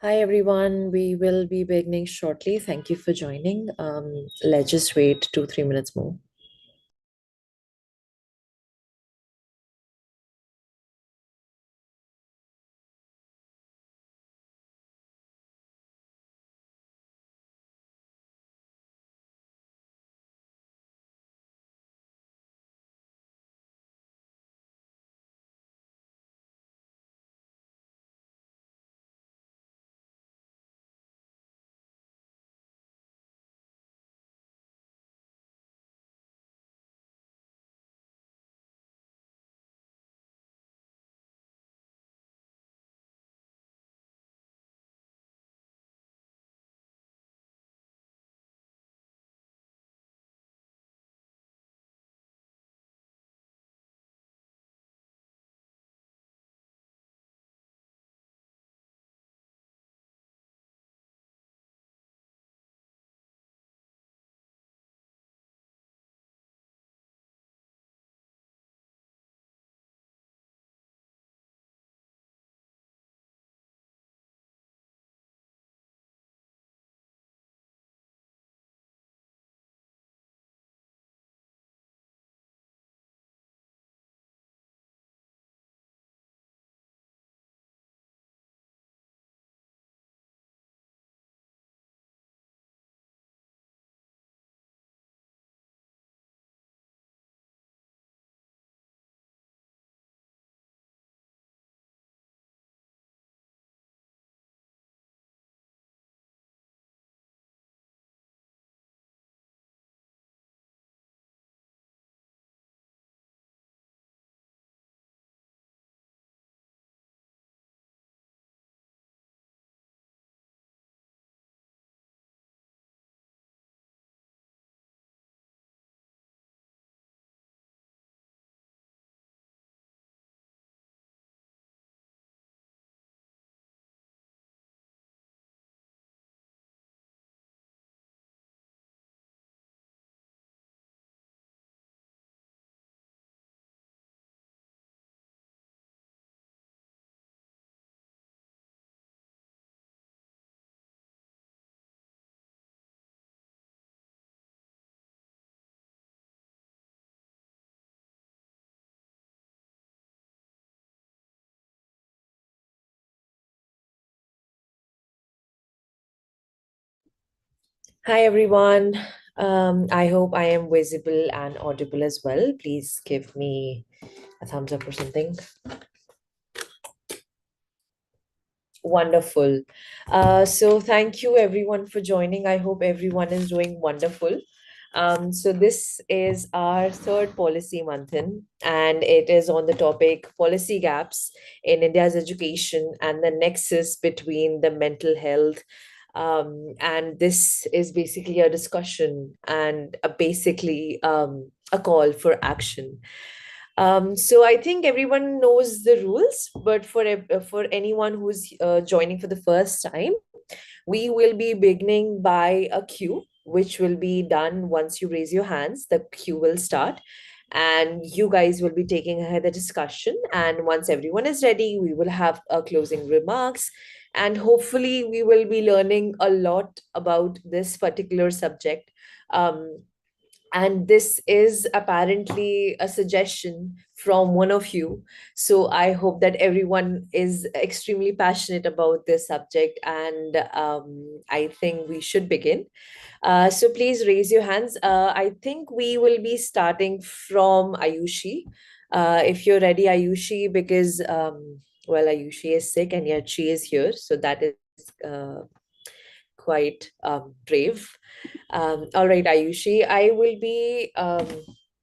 Hi everyone, we will be beginning shortly. Thank you for joining. Let's just wait 2, 3 minutes more. Hi everyone. I hope I am visible and audible as well. Please give me a thumbs up or something. Wonderful. So thank you everyone for joining. I hope everyone is doing wonderful. So this is our third policy Manthan, and it is on the topic policy gaps in India's education and the nexus between the mental health. And this is basically a discussion and basically a call for action. So I think everyone knows the rules, but for anyone who's joining for the first time, we will be beginning by a cue, which will be done once you raise your hands. The cue will start, and you guys will be taking ahead the discussion. And once everyone is ready, we will have closing remarks, and hopefully, we will be learning a lot about this particular subject. Um, and this is apparently a suggestion from one of you. So I hope that everyone is extremely passionate about this subject, and I think we should begin. So please raise your hands. I think we will be starting from Ayushi. If you're ready, Ayushi, because well, Ayushi is sick and yet she is here, so that is quite brave. All right, Ayushi, I will be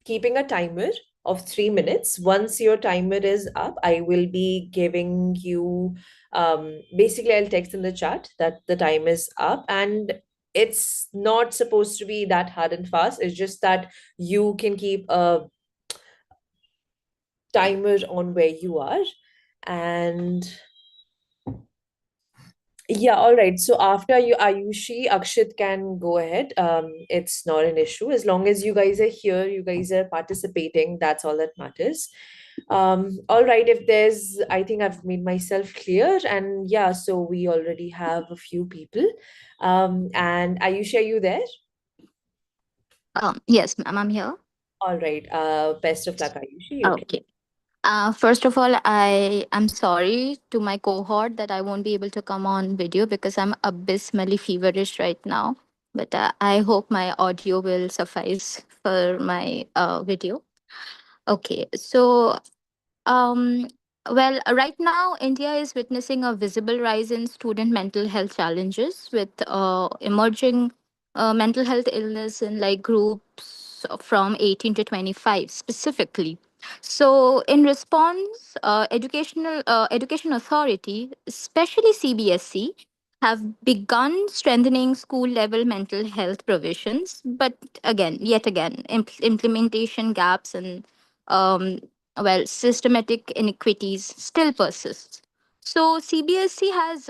keeping a timer of 3 minutes. Once your timer is up, I will be giving you basically, I'll text in the chat that the time is up, and it's not supposed to be that hard and fast. It's just that you can keep a timer on where you are. And yeah, all right. So after you, Ayushi, Akshit can go ahead. It's not an issue. As long as you guys are here, you guys are participating, that's all that matters. All right, if there's, I think I've made myself clear, and yeah, so we already have a few people. And Ayush, are you there? Yes, ma'am, I'm here. All right, best of luck, Ayush. You can. Okay. First of all, I am sorry to my cohort that I won't be able to come on video because I'm abysmally feverish right now. But I hope my audio will suffice for my video. Okay, so Um, right now, India is witnessing a visible rise in student mental health challenges with emerging mental health illness in like groups from 18 to 25 specifically. So, in response, education authority, especially CBSC, have begun strengthening school level mental health provisions, but yet again, implementation gaps and um, systematic inequities still persist. So, CBSC has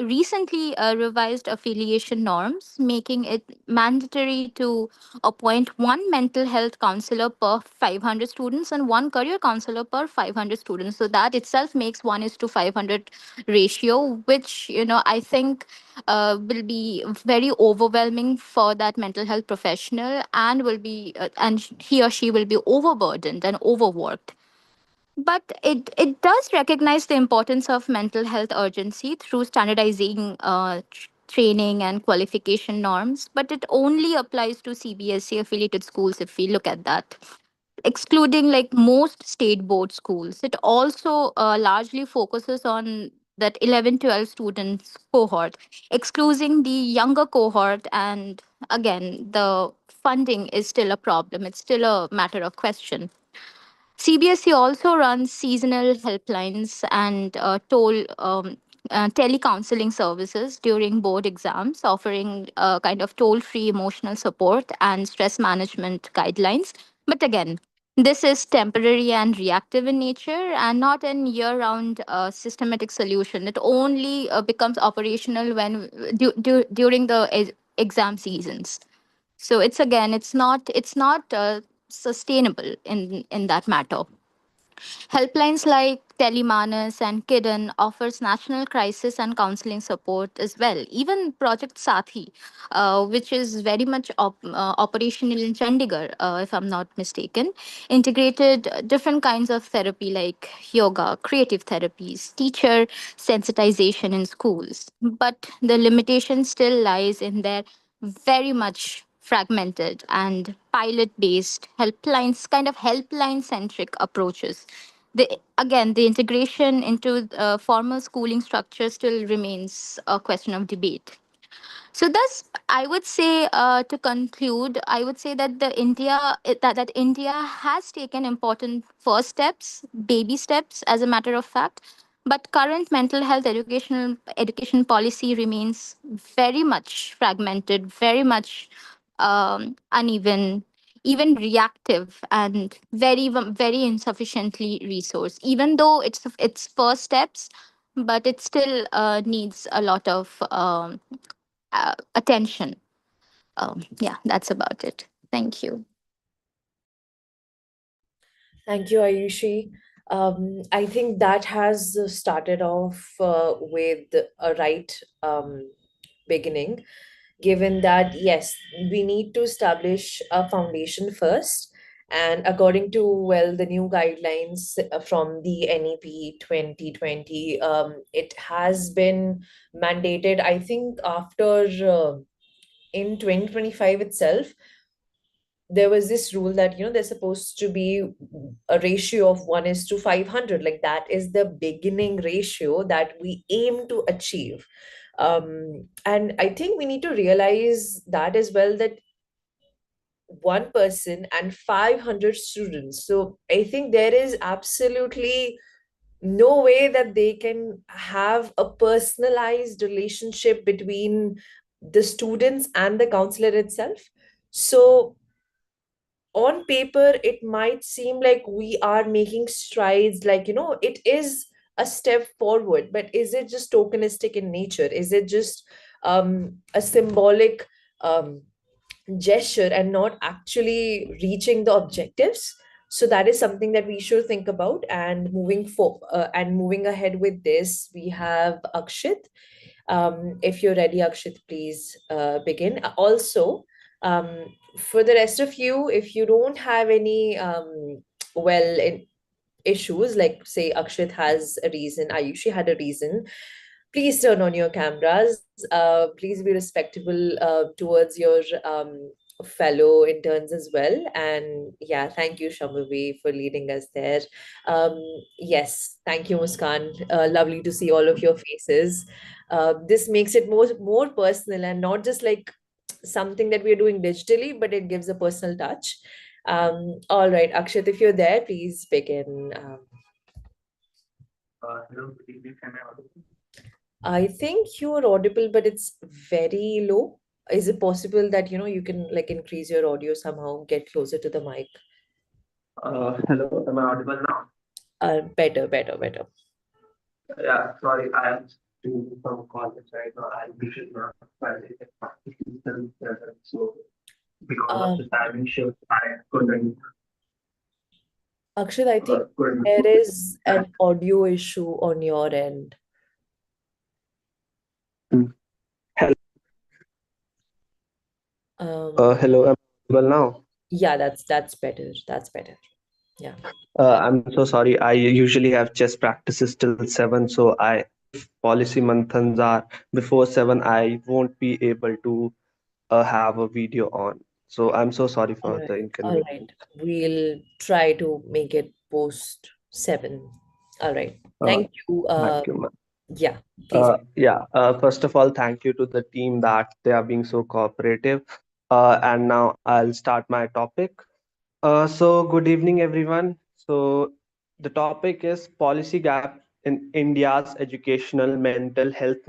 recently revised affiliation norms, making it mandatory to appoint one mental health counselor per 500 students and one career counselor per 500 students. So, that itself makes 1 is to 500 ratio, which, I think will be very overwhelming for that mental health professional and and he or she will be overburdened and overworked. But it does recognize the importance of mental health urgency through standardizing training and qualification norms, but it only applies to CBSE affiliated schools if we look at that. Excluding like most state board schools, it also largely focuses on that 11, 12 students cohort, excluding the younger cohort. And again, the funding is still a problem. It's still a matter of question. CBSE also runs seasonal helplines and telecounseling services during board exams, offering kind of toll free emotional support and stress management guidelines. But again, this is temporary and reactive in nature and not an year round systematic solution. It only becomes operational during the exam seasons. So it's not sustainable in that matter. Helplines like Telemanas and Kidden offers national crisis and counseling support as well. Even Project Sathi, which is very much operational in Chandigarh, if I'm not mistaken, integrated different kinds of therapy like yoga, creative therapies, teacher sensitization in schools. But the limitation still lies in their very much fragmented and pilot based helplines, kind of helpline centric approaches. The integration into formal schooling structure still remains a question of debate. So thus, I would say to conclude, I would say that that India has taken important first steps, baby steps, as a matter of fact. But current mental health education policy remains very much fragmented, very much uneven, even reactive, and very insufficiently resourced. Even though it's first steps, but it still needs a lot of attention. Yeah, that's about it. Thank you. Thank you, Ayushi. I think that has started off with a right beginning, given that, yes, we need to establish a foundation first. And according to, well, the new guidelines from the NEP 2020, it has been mandated, I think, after in 2025 itself there was this rule that there's supposed to be a ratio of 1 is to 500, like that is the beginning ratio that we aim to achieve. And I think we need to realize that as well, that one person and 500 students, so I think there is absolutely no way that they can have a personalized relationship between the students and the counselor itself. So on paper it might seem like we are making strides, like it is a step forward, but is it just tokenistic in nature? Is it just a symbolic gesture and not actually reaching the objectives? So that is something that we should think about. And moving ahead with this, we have Akshit. If you're ready, Akshit, please begin. Also, um, for the rest of you, if you don't have any well in, issues, like say Akshit has a reason, Ayushi had a reason, please turn on your cameras. Please be respectable towards your fellow interns as well. And yeah, thank you, Shambhavi, for leading us there. Um, yes, thank you, Muskan. Lovely to see all of your faces. This makes it more personal and not just like something that we're doing digitally, but it gives a personal touch. All right, Akshat, if you're there, please begin. Hello, good evening. Am I audible? I think you are audible, but it's very low. Is it possible that you can like increase your audio somehow, get closer to the mic? Hello, am I audible now? Better, better, better. Yeah, sorry, I am doing some college right now. I should not validate my system present. So because of Um, the timing shift, I Akshat, I think couldn't. there is an audio issue on your end. Mm. Hello, Um, hello, am I audible now? yeah, that's better. That's better. Yeah. I'm so sorry. I usually have chess practices till 7, so I if policy manthans are before 7, I won't be able to have a video on. So I'm so sorry All for the right. All right. inconvenience. We'll try to make it post 7. All right. Uh, Thank you. Thank you, ma'am. Yeah, please. Yeah, first of all, thank you to the team that they are being so cooperative. And now I'll start my topic. So, good evening, everyone. So, the topic is policy gap in India's educational mental health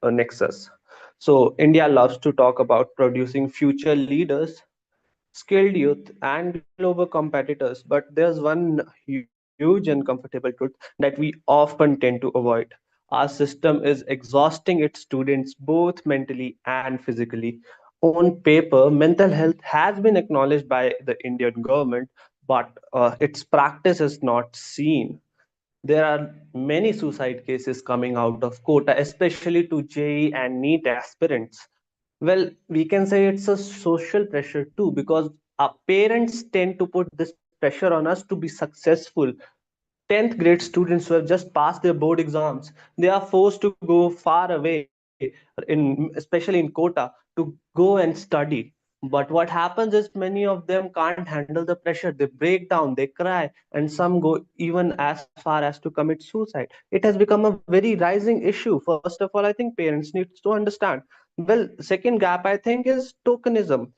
nexus. So, India loves to talk about producing future leaders, skilled youth, and global competitors. But there's one huge uncomfortable truth that we often tend to avoid. Our system is exhausting its students both mentally and physically. On paper, mental health has been acknowledged by the Indian government, but its practice is not seen. There are many suicide cases coming out of quota, especially to JEE and NEET aspirants. Well, we can say it's a social pressure too, because our parents tend to put this pressure on us to be successful. 10th grade students who have just passed their board exams, they are forced to go far away, especially in Kota, to go and study. But what happens is many of them can't handle the pressure. They break down, they cry, and some go even as far as to commit suicide. It has become a very rising issue. First of all, I think parents need to understand. Well, second gap I think is tokenism.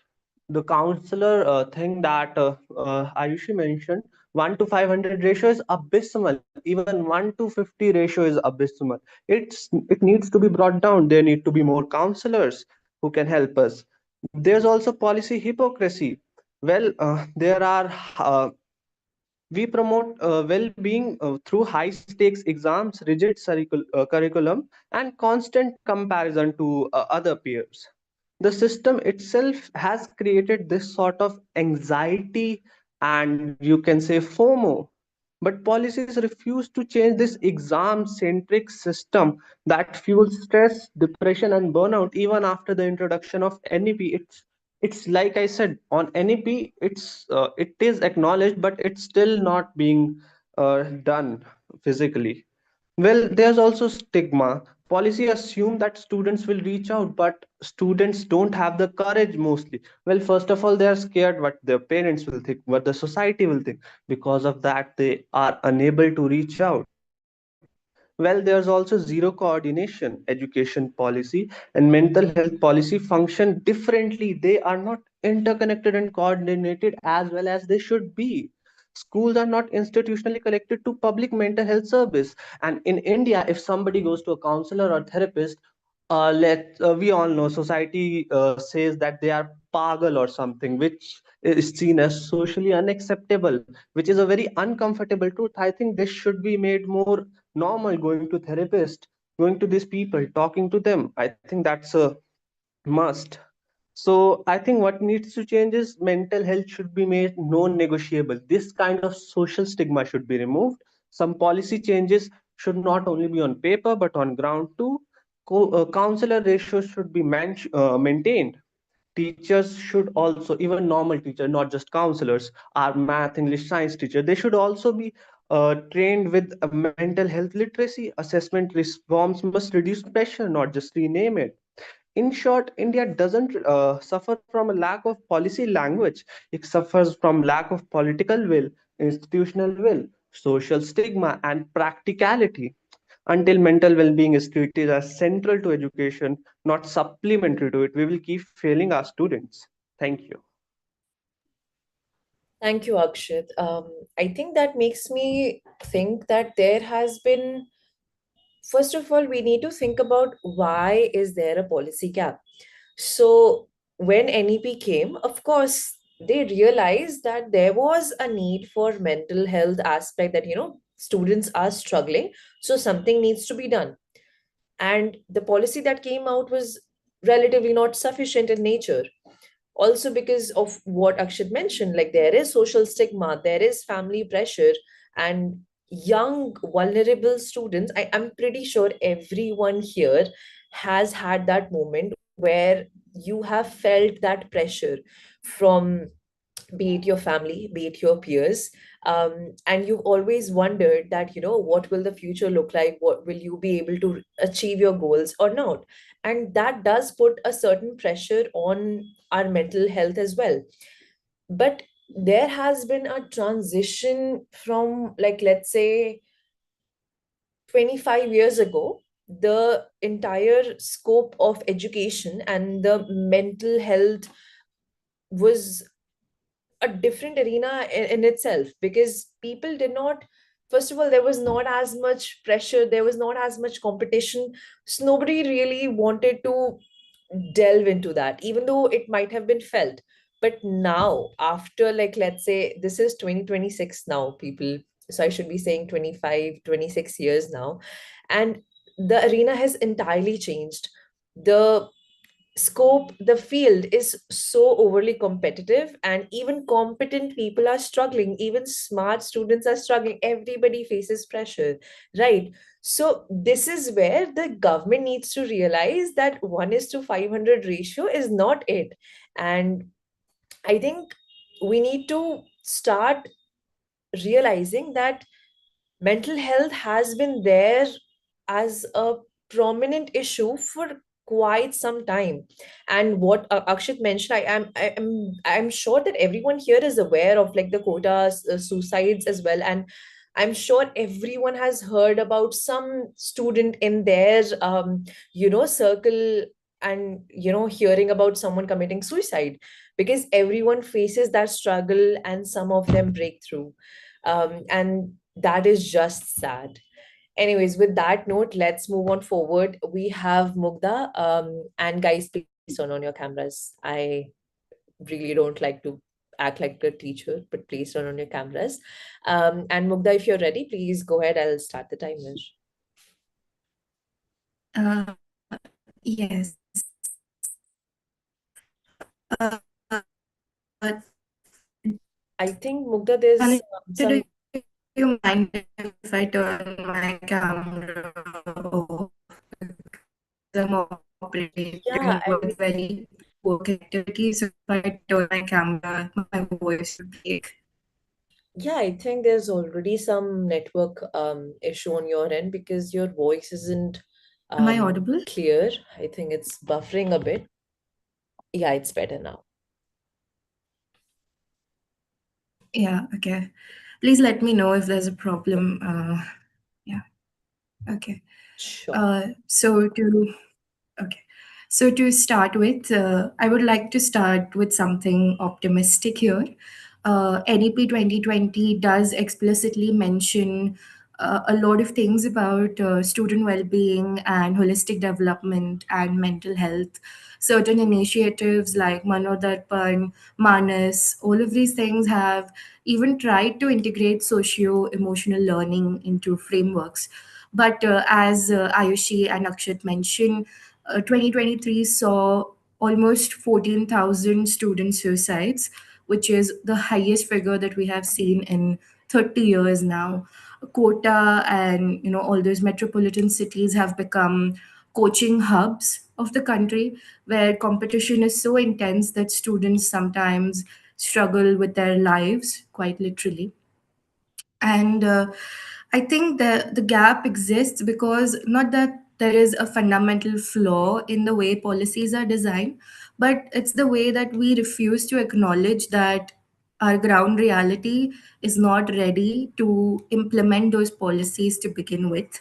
The counselor thing that Ayushi mentioned, 1 to 500 ratio is abysmal. Even 1 to 50 ratio is abysmal. It needs to be brought down. There need to be more counselors who can help us. There's also policy hypocrisy. Well, there are we promote well-being through high-stakes exams, rigid curriculum, and constant comparison to other peers. The system itself has created this sort of anxiety and you can say FOMO. But policies refuse to change this exam-centric system that fuels stress, depression, and burnout even after the introduction of NEP. It's like I said, on NEP, it is acknowledged, but it's still not being done physically. Well, there's also stigma. Policy assume that students will reach out, but students don't have the courage mostly. Well, first of all, they are scared what their parents will think, what the society will think. Because of that, they are unable to reach out. Well, there's also zero coordination. Education policy and mental health policy function differently. They are not interconnected and coordinated as well as they should be. Schools are not institutionally connected to public mental health service. And in India, if somebody goes to a counselor or therapist, let we all know society says that they are pagal or something, which is seen as socially unacceptable, which is a very uncomfortable truth. I think this should be made more normal, going to therapist, going to these people, talking to them. I think that's a must. So I think what needs to change is mental health should be made non-negotiable. This kind of social stigma should be removed. Some policy changes should not only be on paper but on ground too. Counselor ratios should be maintained. Teachers should also, even normal teachers, not just counselors, our math, English, science teacher, they should also be trained with a mental health literacy. Assessment reforms must reduce pressure, not just rename it. In short, India doesn't suffer from a lack of policy language. It suffers from lack of political will, institutional will, social stigma, and practicality. Until mental well-being is treated as central to education, not supplementary to it, we will keep failing our students. Thank you. Thank you, Akshit. I think that makes me think that there has been, first of all, we need to think about why is there a policy gap. So when NEP came, of course, they realized that there was a need for mental health aspect, that students are struggling, so something needs to be done. And the policy that came out was relatively not sufficient in nature, also because of what Akshat mentioned, like there is social stigma, there is family pressure, and young vulnerable students, I'm pretty sure everyone here has had that moment where you have felt that pressure from, be it your family, be it your peers, and you've always wondered that, what will the future look like? What will you be able to achieve your goals or not? And that does put a certain pressure on our mental health as well. But there has been a transition from, like, let's say 25 years ago. The entire scope of education and the mental health was a different arena in itself, because people did not, first of all, there was not as much pressure, there was not as much competition, so nobody really wanted to delve into that, even though it might have been felt. But now, after, like, let's say this is 2026 now, people, so I should be saying 25, 26 years now, and the arena has entirely changed. The scope, the field is so overly competitive, and even competent people are struggling, even smart students are struggling, everybody faces pressure, right? So this is where the government needs to realize that 1 is to 500 ratio is not it. And I think we need to start realizing that mental health has been there as a prominent issue for quite some time. And what Akshat mentioned, I'm sure that everyone here is aware of, like, the quotas, suicides as well. And I'm sure everyone has heard about some student in their circle, and hearing about someone committing suicide, because everyone faces that struggle and some of them break through. And that is just sad. Anyways, with that note, let's move on forward. We have Mugda. And guys, please turn on your cameras. I really don't like to act like a teacher, but please turn on your cameras. And Mugda, if you're ready, please go ahead. I'll start the timer. Yes. I think, Mugda, there's Do some. you mind if I turn my camera off? I'm operating Yeah, with very poor connectivity, so if I turn my camera, my voice will break. yeah, I think there's already some network issue on your end, because your voice isn't Am I audible? clear. I think it's buffering a bit. Yeah, it's better now. Yeah, okay. Please let me know if there's a problem. Yeah, okay. Sure. So to Okay. So to start with, I would like to start with something optimistic here. NEP 2020 does explicitly mention a lot of things about student well-being and holistic development and mental health. Certain initiatives like Manodarpan, Manas, all of these things have even tried to integrate socio-emotional learning into frameworks. But as Ayushi and Akshat mentioned, 2023 saw almost 14,000 student suicides, which is the highest figure that we have seen in 30 years now. Kota and all those metropolitan cities have become coaching hubs of the country, where competition is so intense that students sometimes struggle with their lives, quite literally. And I think the gap exists because not that there is a fundamental flaw in the way policies are designed, but it's the way that we refuse to acknowledge that our ground reality is not ready to implement those policies to begin with.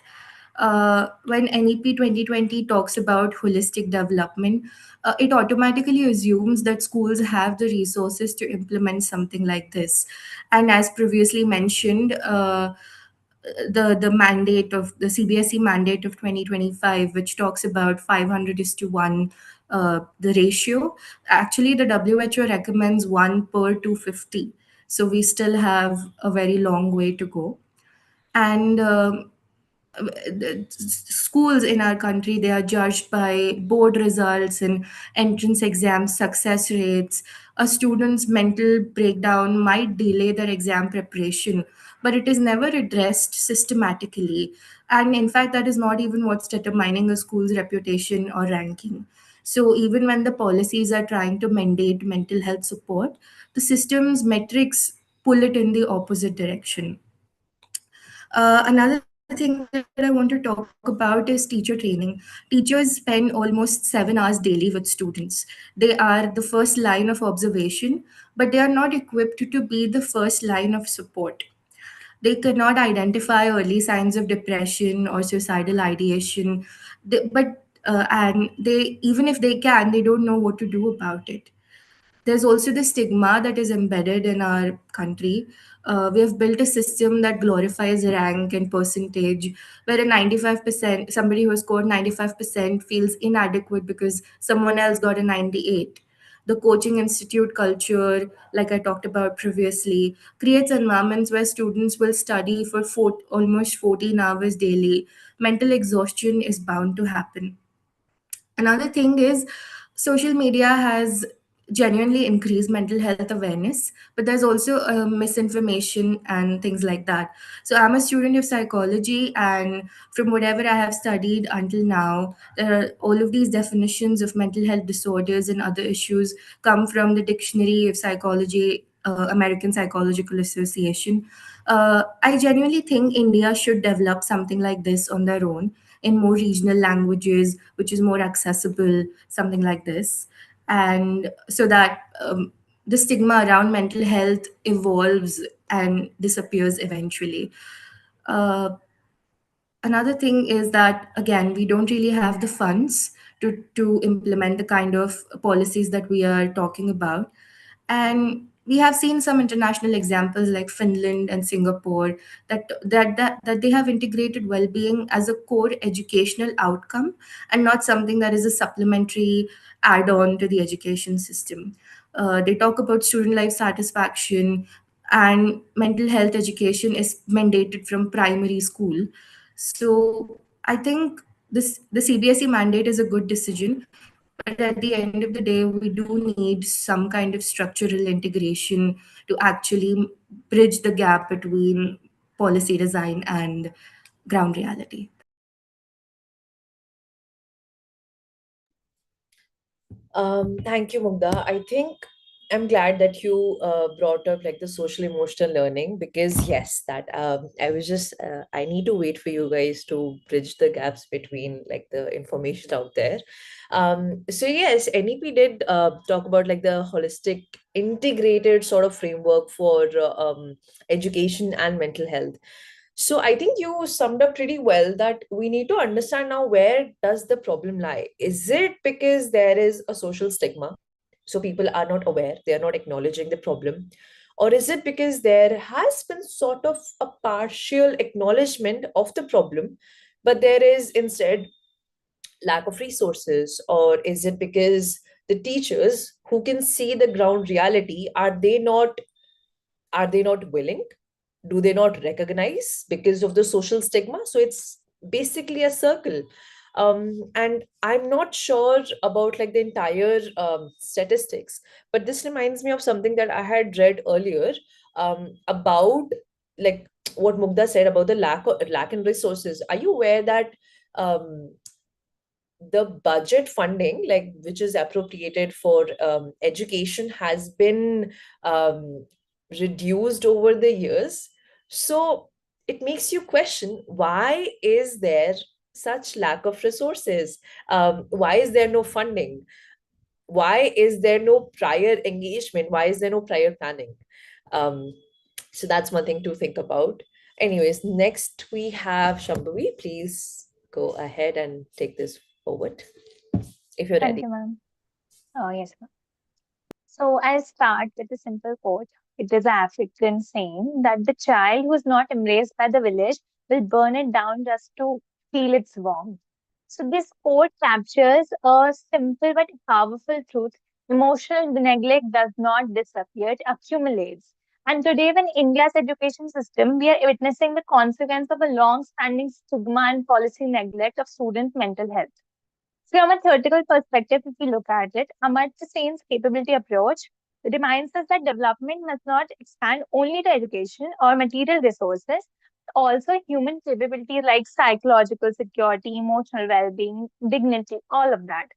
When NEP 2020 talks about holistic development, it automatically assumes that schools have the resources to implement something like this. And as previously mentioned, the mandate of the CBSE mandate of 2025, which talks about 500 is to 1, the ratio. Actually, the WHO recommends 1 per 250. So we still have a very long way to go. And the schools in our country, they are judged by board results and entrance exam success rates. A student's mental breakdown might delay their exam preparation, but it is never addressed systematically. And in fact, that is not even what's determining a school's reputation or ranking. So even when the policies are trying to mandate mental health support, the system's metrics pull it in the opposite direction. Another thing that I want to talk about is teacher training. Teachers spend almost 7 hours daily with students. They are the first line of observation, but they are not equipped to be the first line of support. They cannot identify early signs of depression or suicidal ideation. And they, even if they can, they don't know what to do about it. There's also the stigma that is embedded in our country. We have built a system that glorifies rank and percentage, where a 95%, somebody who has scored 95% feels inadequate because someone else got a 98. The coaching institute culture, like I talked about previously, creates environments where students will study for almost 14 hours daily. Mental exhaustion is bound to happen. Another thing is social media has genuinely increased mental health awareness, but there's also misinformation and things like that. So I'm a student of psychology, and from whatever I have studied until now, there are all of these definitions of mental health disorders and other issues come from the Dictionary of Psychology, American Psychological Association. I genuinely think India should develop something like this on their own in more regional languages, which is more accessible, something like this. And so that the stigma around mental health evolves and disappears eventually. Uh, Another thing is that, again, we don't really have the funds to implement the kind of policies that we are talking about. And we have seen some international examples like Finland and Singapore, that they have integrated well-being as a core educational outcome and not something that is a supplementary add-on to the education system. They talk about student life satisfaction, and mental health education is mandated from primary school. So I think the CBSE mandate is a good decision, but at the end of the day, we do need some kind of structural integration to actually bridge the gap between policy design and ground reality. Thank you, Mugda. I think I'm glad that you brought up like the social emotional learning, because yes, that I was just I need to wait for you guys to bridge the gaps between like the information out there. So yes, NEP did talk about like the holistic, integrated sort of framework for education and mental health. So I think you summed up pretty well that we need to understand now, where does the problem lie? Is it because there is a social stigma? So people are not aware, they are not acknowledging the problem. Or is it because there has been sort of a partial acknowledgement of the problem, but there is instead lack of resources? Or is it because the teachers who can see the ground reality, are they not willing? Do they not recognize because of the social stigma? So it's basically a circle. And I'm not sure about like the entire statistics, but this reminds me of something that I had read earlier, about like what Mugdha said about the lack in resources. Are you aware that um, the budget funding, like which is appropriated for education, has been um, reduced over the years? So it makes you question, why is there such lack of resources? Why is there no funding? Why is there no prior engagement? Why is there no prior planning? um, so that's one thing to think about. Anyways, next we have Shambhavi. Please go ahead and take this forward if you're Thank ready. you, ma'am. Yes, ma'am. So I'll start with a simple quote. It is an African saying that the child who is not embraced by the village will burn it down just to feel its warmth. So this quote captures a simple but powerful truth. Emotional neglect does not disappear, it accumulates. And today, when India's education system, we are witnessing the consequence of a long-standing stigma and policy neglect of students' mental health. From a theoretical perspective, if we look at it, Amartya Sen's capability approach reminds us that development must not expand only to education or material resources, but also human capabilities like psychological security, emotional well-being, dignity, all of that.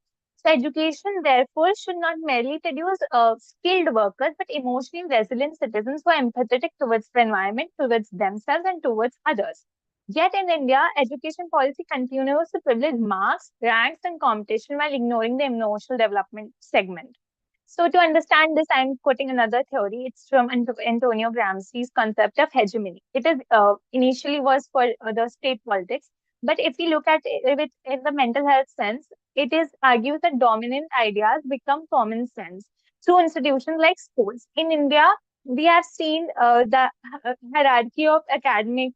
So education, therefore, should not merely produce skilled workers, but emotionally resilient citizens who are empathetic towards the environment, towards themselves, and towards others. Yet in India, education policy continues to privilege marks, ranks, and competition while ignoring the emotional development segment. So, to understand this, I'm quoting another theory. It's from Antonio Gramsci's concept of hegemony. It is initially was for the state politics, but if we look at it in the mental health sense, it is argues that dominant ideas become common sense through institutions like schools. In India, we have seen the hierarchy of academic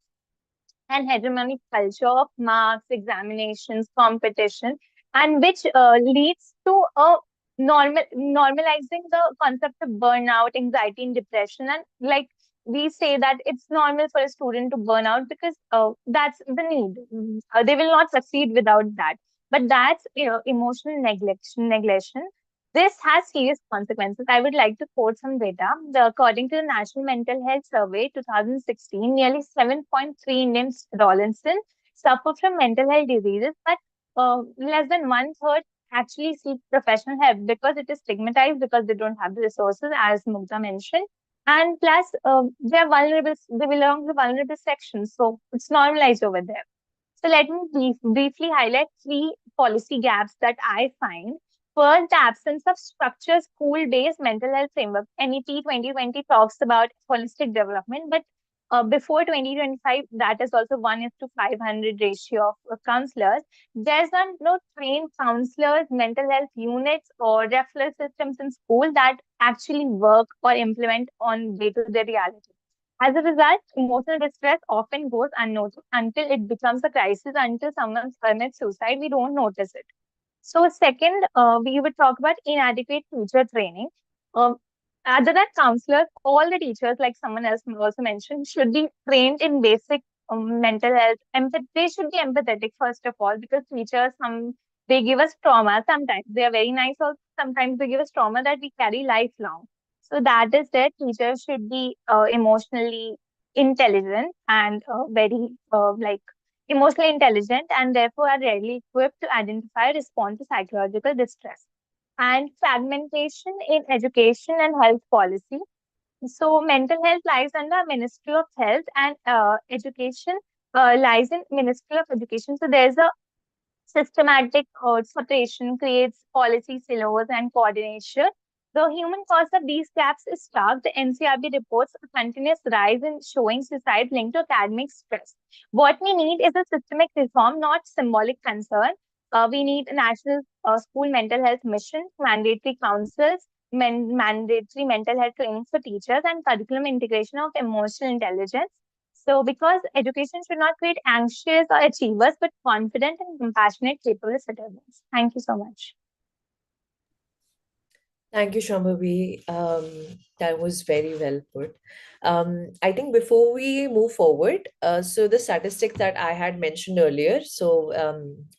and hegemonic culture of marks, examinations, competition, and which leads to a normalizing the concept of burnout, anxiety, and depression. And like we say that it's normal for a student to burn out because that's the need. They will not succeed without that. But that's emotional neglection. This has serious consequences. I would like to quote some data. According to the National Mental Health Survey 2016, nearly 7.3 Indian adolescents suffer from mental health diseases, but less than one third actually seek professional help because it is stigmatized because they don't have the resources, as Mugdha mentioned. And plus, they are vulnerable, they belong to the vulnerable section, so it's normalized over there. So let me briefly highlight three policy gaps that I find. First, the absence of structured school-based mental health framework. NEP 2020 talks about holistic development, but before 2025, that is also 1 is to 500 ratio of counselors. There's no trained counselors, mental health units, or referral systems in school that actually work or implement on day-to-day reality. As a result, emotional distress often goes unnoticed until it becomes a crisis, until someone commits suicide, we don't notice it. So, second, we would talk about inadequate teacher training. Um, Other than counselors, all the teachers, like someone else also mentioned, should be trained in basic mental health. They should be empathetic, first of all, because teachers, they give us trauma sometimes. They are very nice, also sometimes they give us trauma that we carry lifelong. So that is that teachers should be emotionally intelligent and very emotionally intelligent and therefore are readily equipped to identify and respond to psychological distress. And fragmentation in education and health policy. So mental health lies under Ministry of Health and education lies in Ministry of Education. So there's a systematic separation creates policy silos and coordination. The human cost of these gaps is stark. The NCRB reports a continuous rise in showing suicide linked to academic stress. What we need is a systemic reform, not symbolic concern. We need a national school mental health mission, mandatory councils, mandatory mental health training for teachers, and curriculum integration of emotional intelligence. So, because education should not create anxious or achievers, but confident and compassionate, capable citizens. Thank you so much. Thank you, Shambhavi. That was very well put. I think before we move forward, so the statistics that I had mentioned earlier, so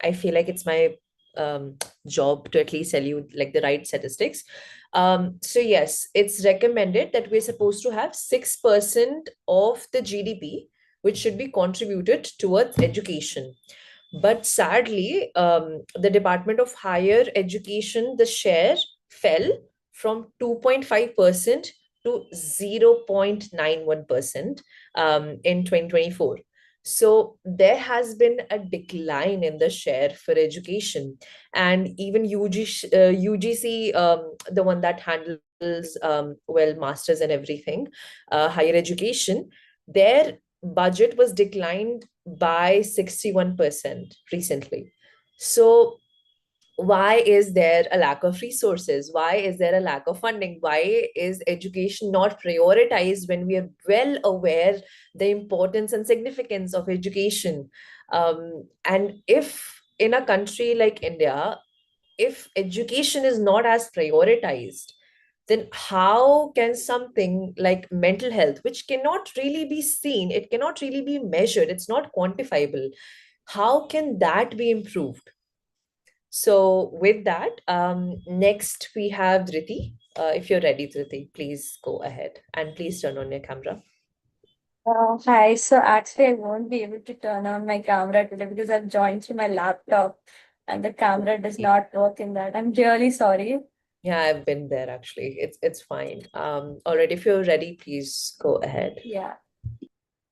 I feel like it's my um, job to at least tell you like the right statistics. So yes, it's recommended that we're supposed to have 6% of the GDP, which should be contributed towards education. But sadly, the Department of Higher Education, the share fell from 2.5% to 0.91% in 2024. So there has been a decline in the share for education. And even UGC, the one that handles, well, masters and everything, higher education, their budget was declined by 61% recently. So why is there a lack of resources? Why is there a lack of funding? Why is education not prioritized when we are well aware the importance and significance of education? And if in a country like India, if education is not as prioritized, then how can something like mental health, which cannot really be seen, it cannot really be measured, it's not quantifiable, how can that be improved? So with that, next we have Dhriti. If you're ready, Dhriti, please go ahead and please turn on your camera. Hi, so actually I won't be able to turn on my camera today because I've joined through my laptop and the camera does not work in that. I'm really sorry. Yeah, I've been there actually. It's fine. All right, if you're ready, please go ahead. Yeah.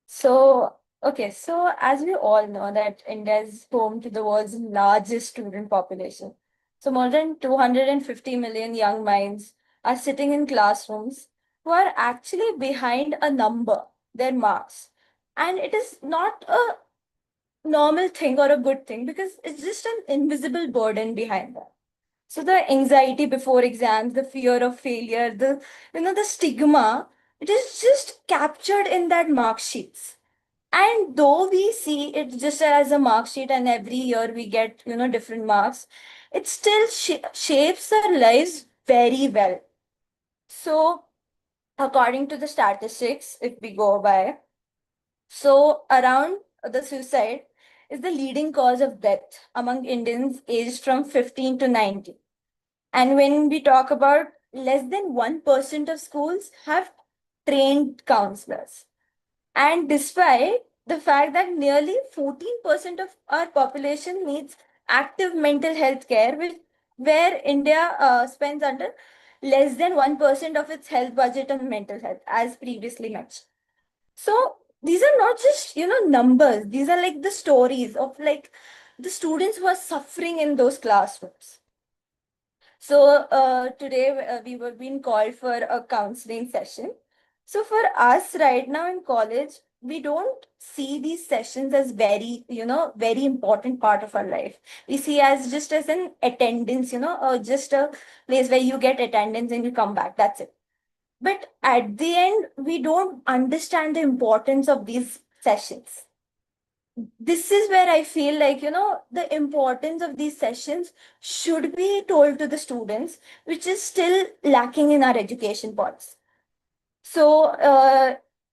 So, okay, so as we all know that India is home to the world's largest student population. So more than 250 million young minds are sitting in classrooms who are actually behind a number, their marks. And it is not a normal thing or a good thing because it's just an invisible burden behind that. So the anxiety before exams, the fear of failure, the stigma, it is just captured in that mark sheets. And though we see it just as a mark sheet and every year we get, different marks, it still shapes our lives very well. So according to the statistics, if we go by, so around the suicide is the leading cause of death among Indians aged from 15 to 90. And when we talk about less than 1% of schools have trained counselors. And despite the fact that nearly 14% of our population needs active mental health care, where India spends under less than 1% of its health budget on mental health, as previously mentioned. So these are not just, numbers. These are like the stories of like the students who are suffering in those classrooms. So today we were being called for a counseling session. So for us right now in college, we don't see these sessions as very, very important part of our life. We see as just as an attendance, or just a place where you get attendance and you come back. That's it. But at the end, we don't understand the importance of these sessions. This is where I feel like, the importance of these sessions should be told to the students, which is still lacking in our education policy. So,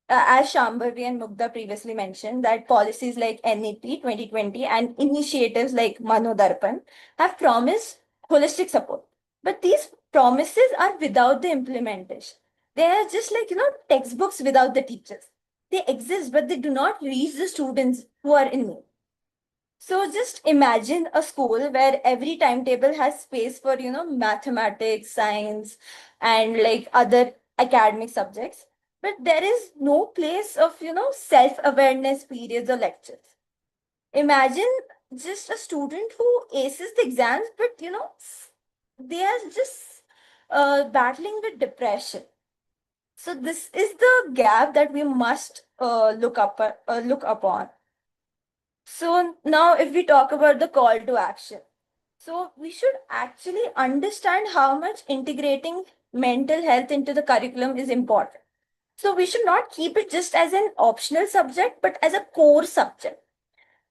as Shambhavi and Mugdha previously mentioned, that policies like NEP 2020 and initiatives like Manodarpan have promised holistic support. But these promises are without the implementation. They are just like, textbooks without the teachers. They exist, but they do not reach the students who are in need. So just imagine a school where every timetable has space for, mathematics, science, and like other academic subjects. But there is no place of, self-awareness periods or lectures. Imagine just a student who aces the exams, but, they are just battling with depression. So this is the gap that we must look upon. So now if we talk about the call to action, so we should actually understand how much integrating mental health into the curriculum is important. So we should not keep it just as an optional subject, but as a core subject.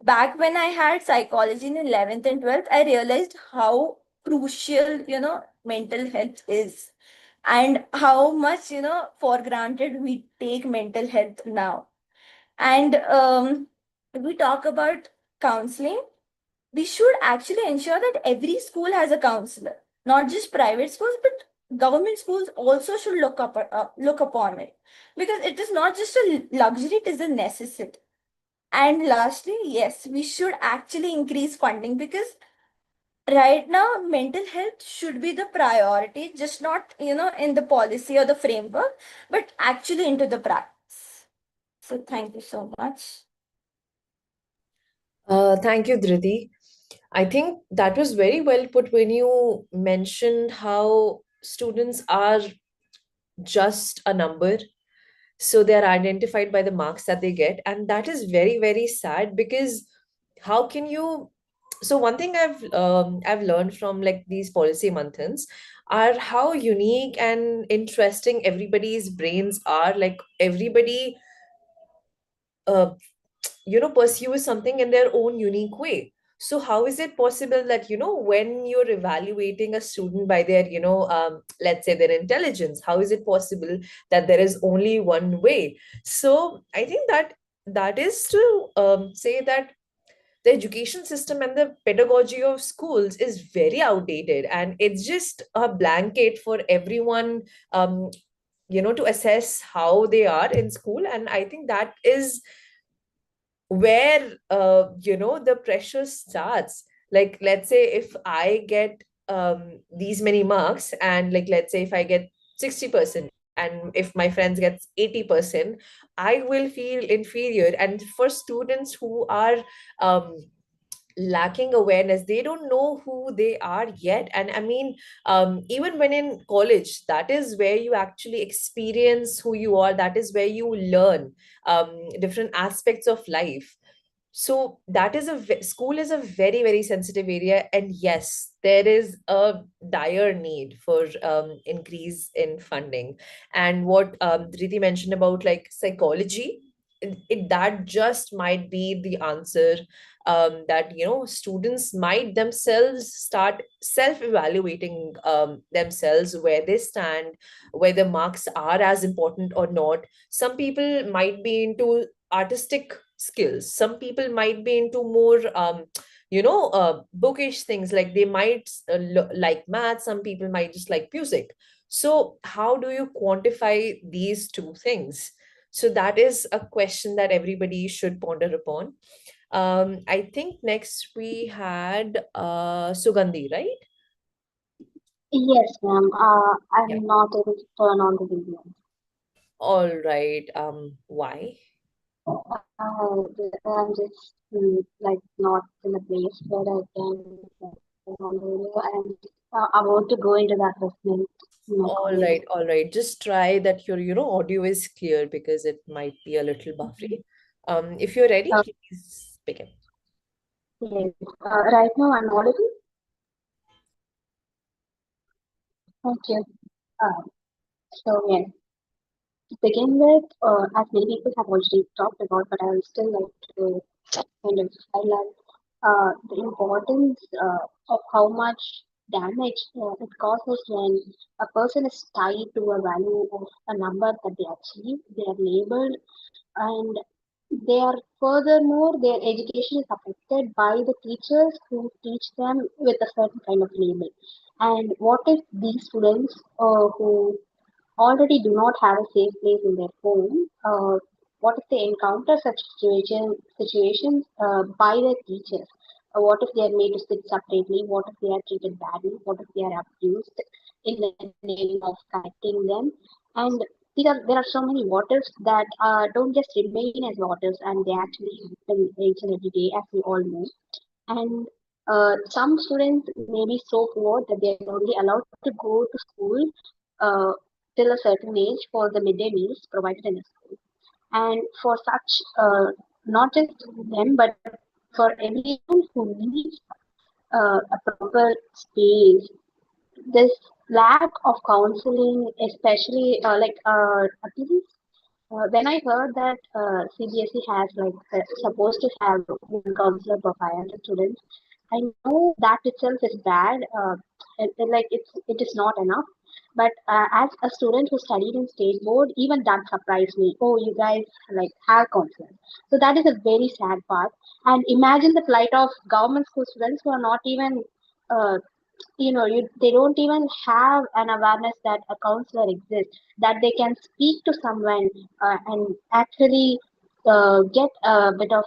Back when I had psychology in 11th and 12th, I realized how crucial, mental health is, and how much, for granted we take mental health now. And if we talk about counseling, we should actually ensure that every school has a counselor, not just private schools, but government schools also should look upon it, because it is not just a luxury, it is a necessity. And lastly, yes, we should actually increase funding, because right now mental health should be the priority, just not, in the policy or the framework, but actually into the practice. So thank you so much. Thank you, Dhriti. I think that was very well put when you mentioned how students are just a number. So they're identified by the marks that they get. And that is very, very sad, because how can you? So one thing I've learned from like these policy months are how unique and interesting everybody's brains are. Like everybody uh, pursue something in their own unique way. So how is it possible that when you're evaluating a student by their let's say their intelligence, how is it possible that there is only one way? So I think that is to say that the education system and the pedagogy of schools is very outdated, and it's just a blanket for everyone, to assess how they are in school. And I think that is where the pressure starts. Like let's say if I get these many marks, and like let's say if I get 60%, and if my friends gets 80%, I will feel inferior. And for students who are um, lacking awareness, they don't know who they are yet. And I mean, even when in college, that is where you actually experience who you are, that is where you learn different aspects of life. So that is school is a very, very sensitive area, and yes, there is a dire need for increase in funding. And what Dhriti mentioned about like psychology, that just might be the answer. That students might themselves start self-evaluating themselves, where they stand, whether marks are as important or not. Some people might be into artistic skills, some people might be into more bookish things, like they might like math, some people might just like music. So how do you quantify these two things? So that is a question that everybody should ponder upon. I think next we had Sugandhi, right? Yes, ma'am. Yeah. I'm not able to turn on the video. All right. Why? I'm just like not in a place where I can turn on the video. I'm about to go into the assessment in my All college. right, all right. Just try that your, audio is clear, because it might be a little buffery. If you're ready, Uh, please begin. yes. Right now I'm audible. Thank you. Uh, so yes, to begin with, as many people have already talked about, but I would still like to kind of highlight the importance of how much damage it causes when a person is tied to a value of a number that they achieve. They are labeled, and they are furthermore their education is affected by the teachers who teach them with a certain kind of label. And what if these students who already do not have a safe place in their home, what if they encounter such situations by their teachers? What if they are made to sit separately? What if they are treated badly? What if they are abused in the name of correcting them? And there are so many what ifs that don't just remain as what ifs, and they actually happen each and every day, as we all know. And some students may be so poor that they are only allowed to go to school uh, till a certain age for the midday meals provided in the school. And for such, not just them, but for everyone who needs a proper space, this lack of counseling, especially at least when I heard that CBSE has like supposed to have one counselor per 500 students, I know that itself is bad. it is not enough. But as a student who studied in state board, even that surprised me. Oh, you guys like have counselors. So that is a very sad part. And imagine the plight of government school students who are not even uh, they don't even have an awareness that a counselor exists, that they can speak to someone and actually get a bit of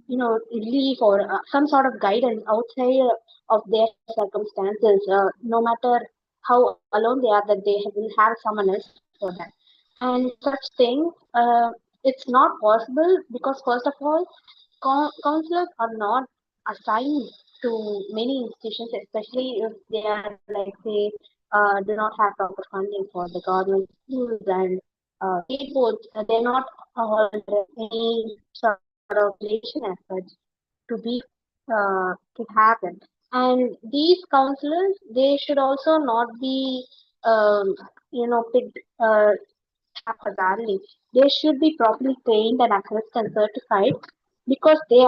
relief or some sort of guidance outside of their circumstances, no matter how alone they are, that they will have someone else for that. And such things, it's not possible because first of all, counselors are not assigned to many institutions, especially if they are like say do not have proper funding for the government schools, and state boards. They're not all under any sort of regulation as such to be to happen. And these counselors, they should also not be picked haphazardly. They should be properly trained and assessed and certified because they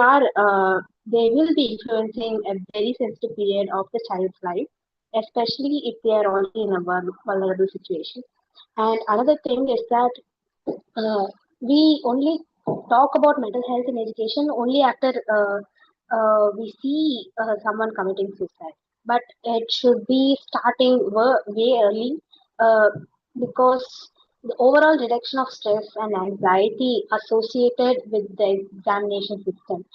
will be influencing a very sensitive period of the child's life, especially if they are already in a vulnerable situation. And another thing is that we only talk about mental health in education only after we see someone committing suicide. But it should be starting way early uh, because the overall reduction of stress and anxiety associated with the examination system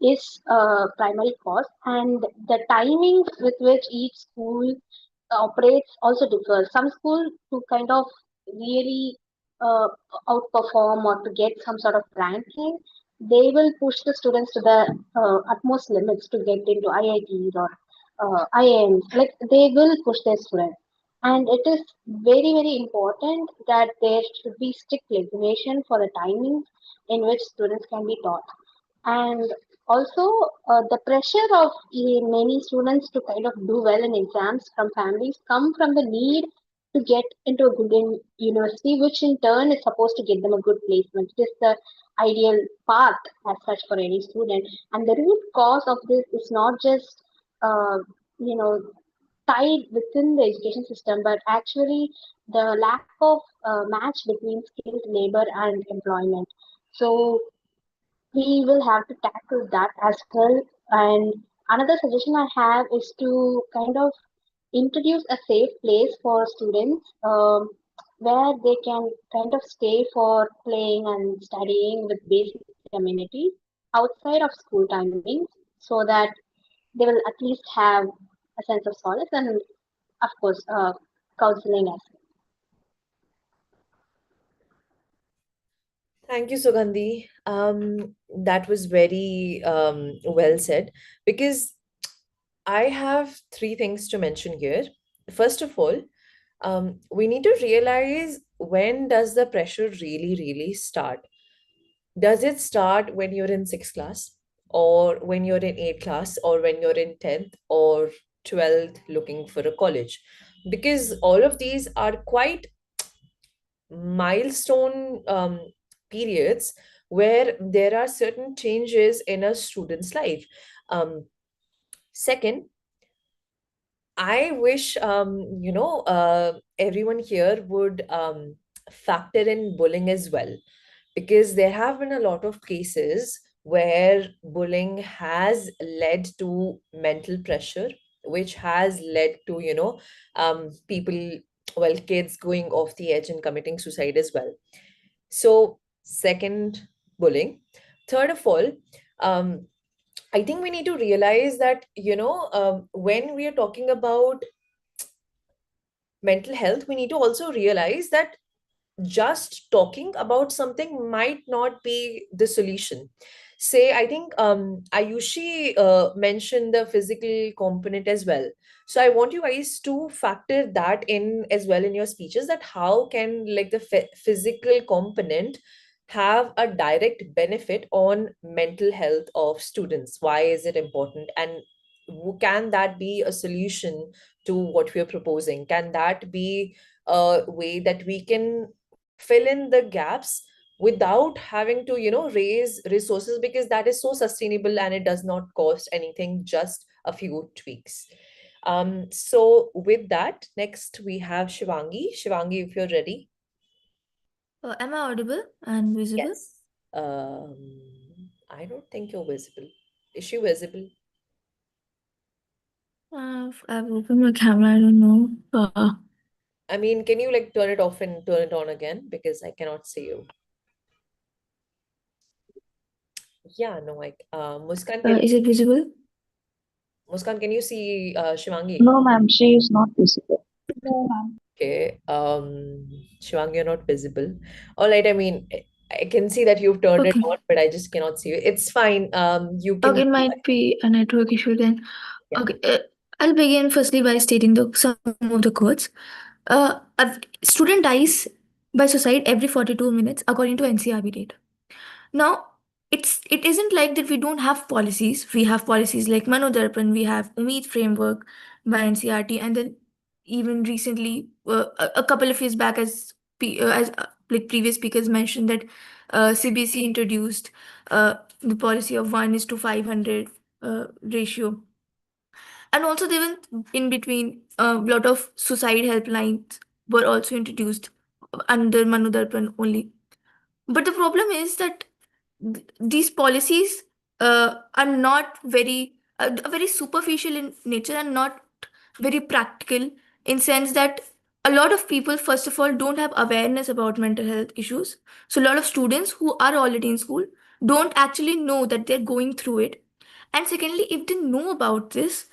is a primary cause, and the timings with which each school operates also differs. Some schools to kind of really uh, outperform or to get some sort of ranking, they will push the students to the utmost limits to get into IITs or IIMs. Like they will push their students. And it is very, very important that there should be strict regulation for the timings in which students can be taught. And also, the pressure of many students to kind of do well in exams from families come from the need to get into a good university, which in turn is supposed to get them a good placement. It is the ideal path as such for any student. And the root cause of this is not just, uh, you know, tied within the education system, but actually the lack of match between skilled labor and employment. So we will have to tackle that as well. And another suggestion I have is to kind of introduce a safe place for students where they can kind of stay for playing and studying with basic amenities outside of school timings so that they will at least have a sense of solace and, of course, counseling as well. Thank you, Sugandhi. That was very well said, because I have three things to mention here. First of all, we need to realize, when does the pressure really start? Does it start when you're in sixth class, or when you're in eighth class, or when you're in 10th or 12th looking for a college? Because all of these are quite milestone periods where there are certain changes in a student's life. Second, I wish everyone here would factor in bullying as well, because there have been a lot of cases where bullying has led to mental pressure, which has led to people, well, kids going off the edge and committing suicide as well. So, second, bullying. Third of all, um, I think we need to realize that, when we are talking about mental health, we need to also realize that just talking about something might not be the solution. Say, I think Ayushi mentioned the physical component as well. So I want you guys to factor that in as well in your speeches, that how can, like, the physical component have a direct benefit on mental health of students? Why is it important? And can that be a solution to what we are proposing? Can that be a way that we can fill in the gaps without having to raise resources, because that is so sustainable and it does not cost anything, just a few tweaks. So with that, next we have Shivangi. Shivangi, if you're ready. Am I audible and visible? Yes. I don't think you're visible. Is she visible? I've opened my camera. I don't know. I mean, can you like turn it off and turn it on again? Because I cannot see you. Yeah, no, Muskan, can you Is it visible? Muskan, can you see Shivangi? No, ma'am, she is not visible. No, ma'am. Okay. Shivangi, you're not visible. All right, I mean, I can see that you've turned it Okay. on, but I just cannot see you. It's fine. You Okay, can it go might be a network issue then. ahead. Okay, I'll begin firstly by stating some of the quotes. A student dies by suicide every 42 minutes according to NCRB data. Now, it isn't like that we don't have policies. We have policies like Manodarpan, we have Umid framework by NCRT, and then even recently, a couple of years back, like previous speakers mentioned that CBC introduced the policy of 1:500 ratio, and also they went in between. A lot of suicide helplines were also introduced under Manodarpan only. But the problem is that these policies are not very superficial in nature and not very practical, in sense that a lot of people first of all don't have awareness about mental health issues. So a lot of students who are already in school don't actually know that they're going through it. And secondly, if they know about this,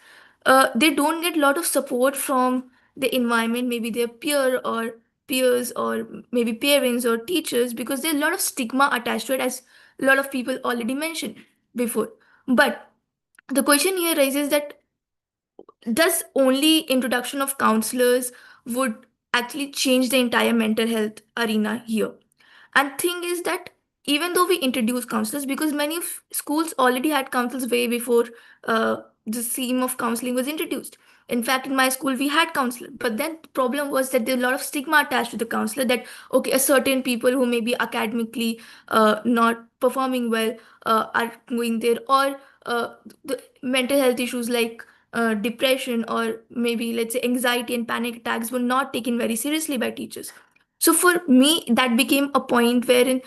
they don't get a lot of support from the environment, maybe their peers or maybe parents or teachers, because there's a lot of stigma attached to it, as a lot of people already mentioned before. But the question here raises that does only introduction of counselors would actually change the entire mental health arena here? And thing is that even though we introduce counselors, because many of schools already had counselors way before the scheme of counseling was introduced. In fact, in my school we had counselor, but then the problem was that there are a lot of stigma attached to the counselor, that okay, a certain people who may be academically not performing well are going there, or the mental health issues like depression or maybe let's say anxiety and panic attacks were not taken very seriously by teachers. So for me, that became a point wherein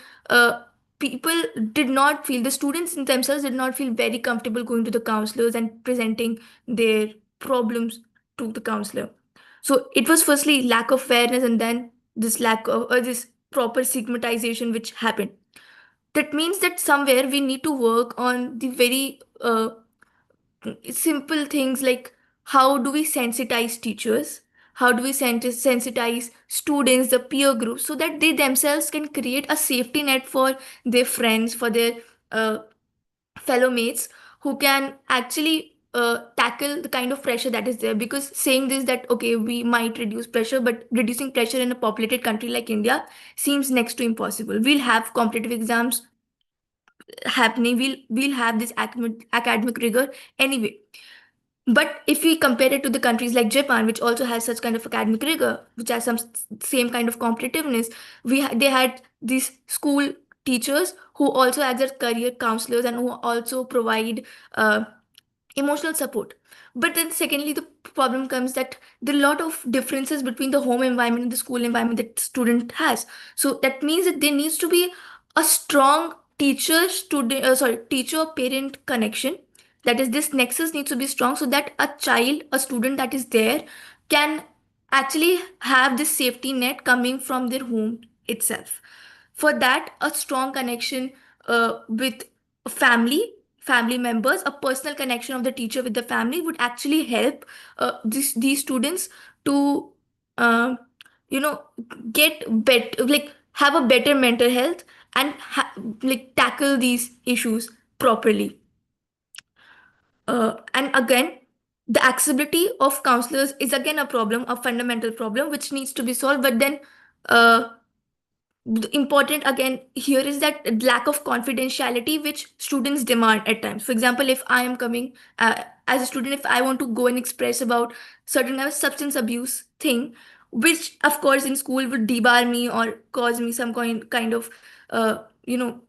people did not feel, the students in themselves did not feel very comfortable going to the counselors and presenting their problems to the counselor. So it was firstly lack of fairness, and then this lack of this proper stigmatization which happened. That means that somewhere we need to work on the very simple things like how do we sensitize teachers, how do we sensitize students, the peer groups, so that they themselves can create a safety net for their friends, for their uh, fellow mates, who can actually tackle the kind of pressure that is there. Because saying this, that okay, we might reduce pressure, but reducing pressure in a populated country like India seems next to impossible. We'll have competitive exams happening, we'll have this academic rigor anyway. But if we compare it to the countries like Japan, which also has such kind of academic rigor, which has some same kind of competitiveness, they had these school teachers who also act as career counselors and who also provide emotional support. But then secondly, the problem comes that there are a lot of differences between the home environment and the school environment that student has. So that means that there needs to be a strong teacher parent connection. That is, this nexus needs to be strong, so that a child, a student that is there, can actually have this safety net coming from their home itself. For that, a strong connection with family members, a personal connection of the teacher with the family would actually help these students to uh, you know get better, like have a better mental health, and like tackle these issues properly. And again, the accessibility of counselors is again a problem, a fundamental problem which needs to be solved. But then uh, the important again here is that lack of confidentiality which students demand at times. For example, if I am coming as a student, if I want to go and express about certain kind of substance abuse thing, which of course in school would debar me or cause me some kind of uh, you know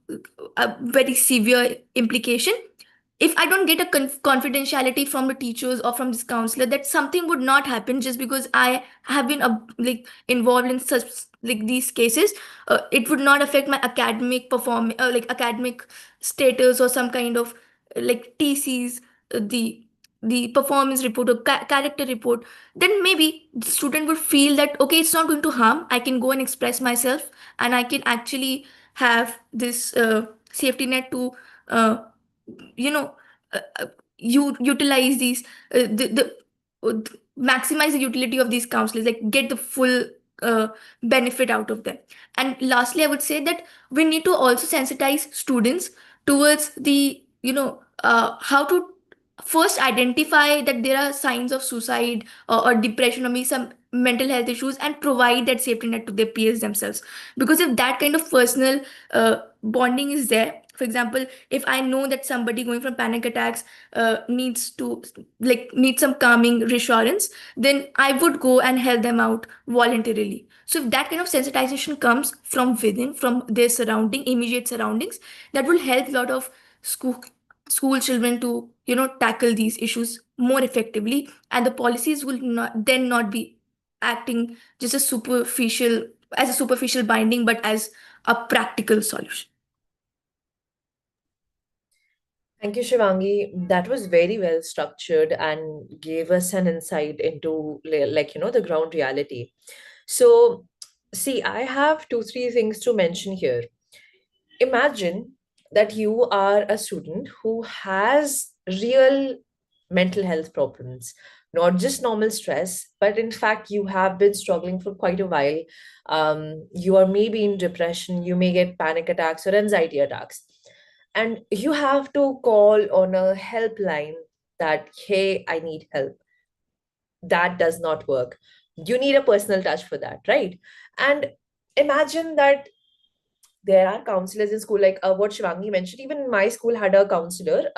a very severe implication, if I don't get a confidentiality from the teachers or from this counselor, that something would not happen just because I have been like involved in such like these cases. It would not affect my academic like academic status or some kind of like TCs, the performance report or character report. Then maybe the student would feel that okay, it's not going to harm. I can go and express myself, and I can actually have this safety net to. You know you utilize these maximize the utility of these counselors, like get the full benefit out of them. And lastly, I would say that we need to also sensitize students towards the how to first identify that there are signs of suicide or depression or maybe some mental health issues, and provide that safety net to their peers themselves. Because if that kind of personal bonding is there, for example, if I know that somebody going from panic attacks needs to like need some calming reassurance, then I would go and help them out voluntarily. So if that kind of sensitization comes from within, from their surrounding immediate surroundings, that will help a lot of school school children to tackle these issues more effectively, and the policies will not be acting just as a superficial binding, but as a practical solution. Thank you, Shivangi. That was very well structured and gave us an insight into the ground reality. So, see, I have two, three things to mention here. Imagine that you are a student who has real mental health problems, not just normal stress, but in fact, you have been struggling for quite a while. You are maybe in depression, you may get panic attacks or anxiety attacks, and you have to call on a helpline that, hey, I need help. That does not work. You need a personal touch for that, right? And imagine that there are counselors in school, like what Shivangi mentioned. Even my school had a counselor,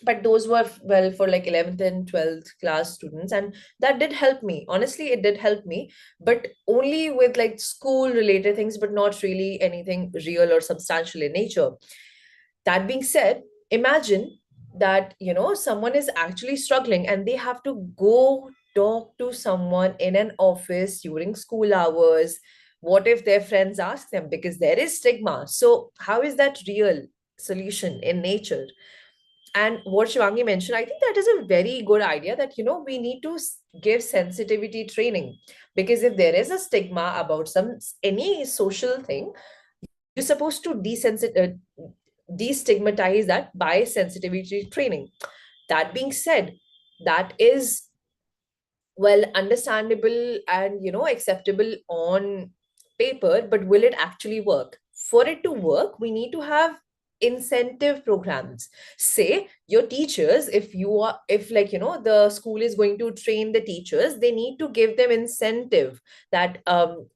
but those were well for like 11th and 12th class students, and that did help me. Honestly, it did help me, but only with like school related things, but not really anything real or substantial in nature. That being said, imagine that someone is actually struggling and they have to go talk to someone in an office during school hours. What if their friends ask them? Because there is stigma. So how is that real solution in nature? And what Shivangi mentioned, I think that is a very good idea, that we need to give sensitivity training. Because if there is a stigma about any social thing, you're supposed to destigmatize that by sensitivity training. That being said, that is well understandable and acceptable on paper, but will it actually work? For it to work, we need to have incentive programs. Say your teachers, if the school is going to train the teachers, they need to give them incentive, that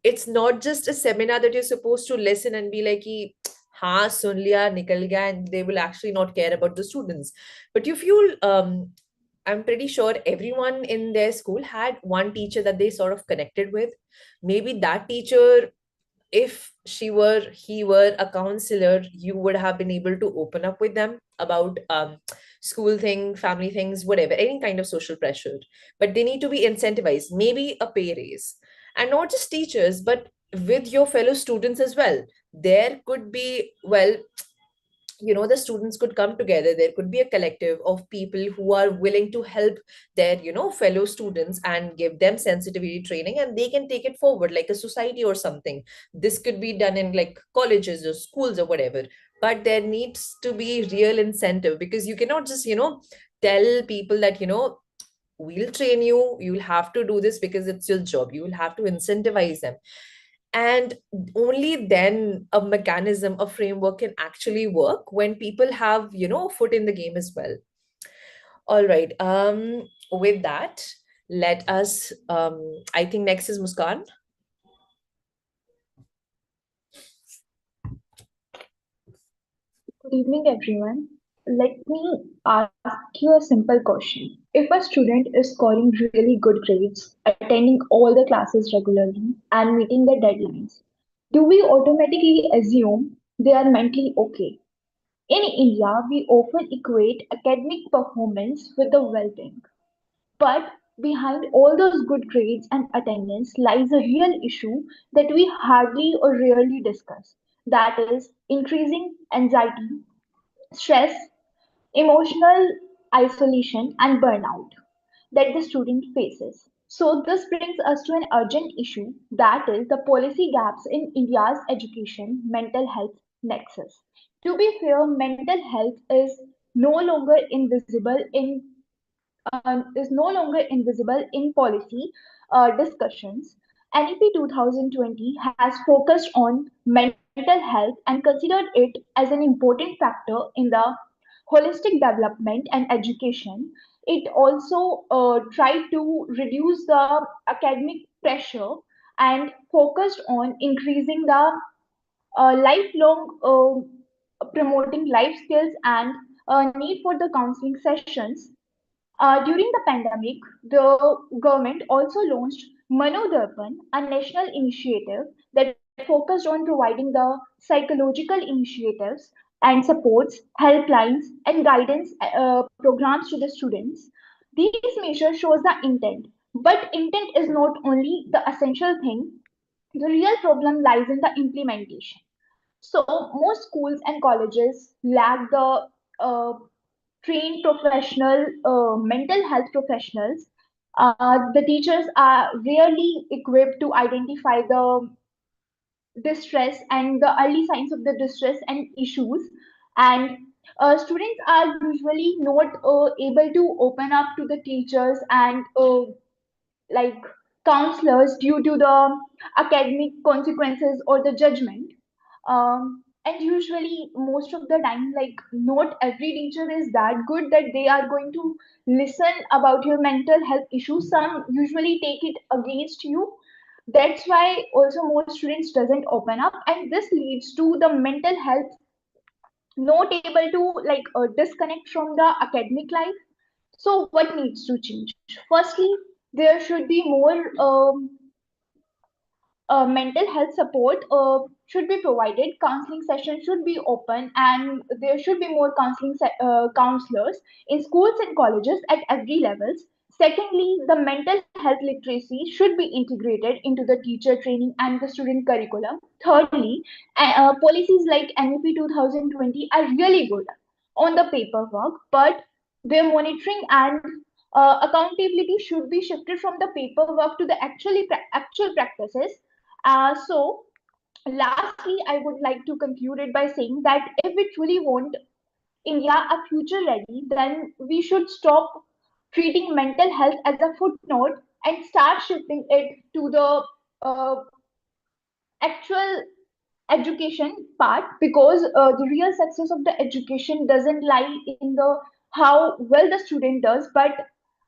it's not just a seminar that you're supposed to listen and be like, "Ki, हाँ सुन लिया निकल गया," and they will actually not care about the students. But if you I'm pretty sure everyone in their school had one teacher that they sort of connected with. Maybe that teacher, if he were a counselor, you would have been able to open up with them about school thing, family things, whatever, any kind of social pressure. But they need to be incentivized, maybe a pay raise. And not just teachers, but with your fellow students as well. There could be, well, the students could come together. There could be a collective of people who are willing to help their fellow students and give them sensitivity training, and they can take it forward like a society or something. This could be done in like colleges or schools or whatever. But there needs to be real incentive, because you cannot just tell people that we'll train you, you'll have to do this because it's your job. You will have to incentivize them, and only then a mechanism, a framework can actually work, when people have foot in the game as well. All right, with that, let us I think next is Muskan. Good evening, everyone. Let me ask you a simple question. If a student is scoring really good grades, attending all the classes regularly, and meeting the deadlines, do we automatically assume they are mentally okay? In India, we often equate academic performance with the well being. But behind all those good grades and attendance lies a real issue that we hardly or rarely discuss. That is increasing anxiety, stress, emotional isolation, and burnout that the student faces. So, this brings us to an urgent issue, that is the policy gaps in India's education mental health nexus. To be fair, mental health is no longer invisible in policy discussions. NEP 2020 has focused on mental health and considered it as an important factor in the holistic development and education. It also tried to reduce the academic pressure and focused on increasing the lifelong promoting life skills and need for the counseling sessions. During the pandemic, the government also launched Manodarpan, a national initiative that focused on providing the psychological initiatives and supports, helplines, and guidance programs to the students. These measures shows the intent, but intent is not only the essential thing. The real problem lies in the implementation. So most schools and colleges lack the trained professional mental health professionals. The teachers are rarely equipped to identify the distress and the early signs of the distress and issues. And students are usually not able to open up to the teachers and like counselors due to the academic consequences or the judgment. And usually, most of the time, like not every teacher is that good that they are going to listen about your mental health issues. Some usually take it against you. That's why also most students doesn't open up, and this leads to the mental health not able to like disconnect from the academic life. So what needs to change? Firstly, there should be more mental health support should be provided. Counseling sessions should be open, and there should be more counselors in schools and colleges at every levels. Secondly, the mental health literacy should be integrated into the teacher training and the student curriculum. Thirdly, policies like NEP 2020 are really good on the paperwork, but their monitoring and accountability should be shifted from the paperwork to the actual practices. So, lastly, I would like to conclude it by saying that if we truly want India a future ready, then we should stop treating mental health as a footnote and start shifting it to the actual education part, because the real success of the education doesn't lie in the how well the student does, but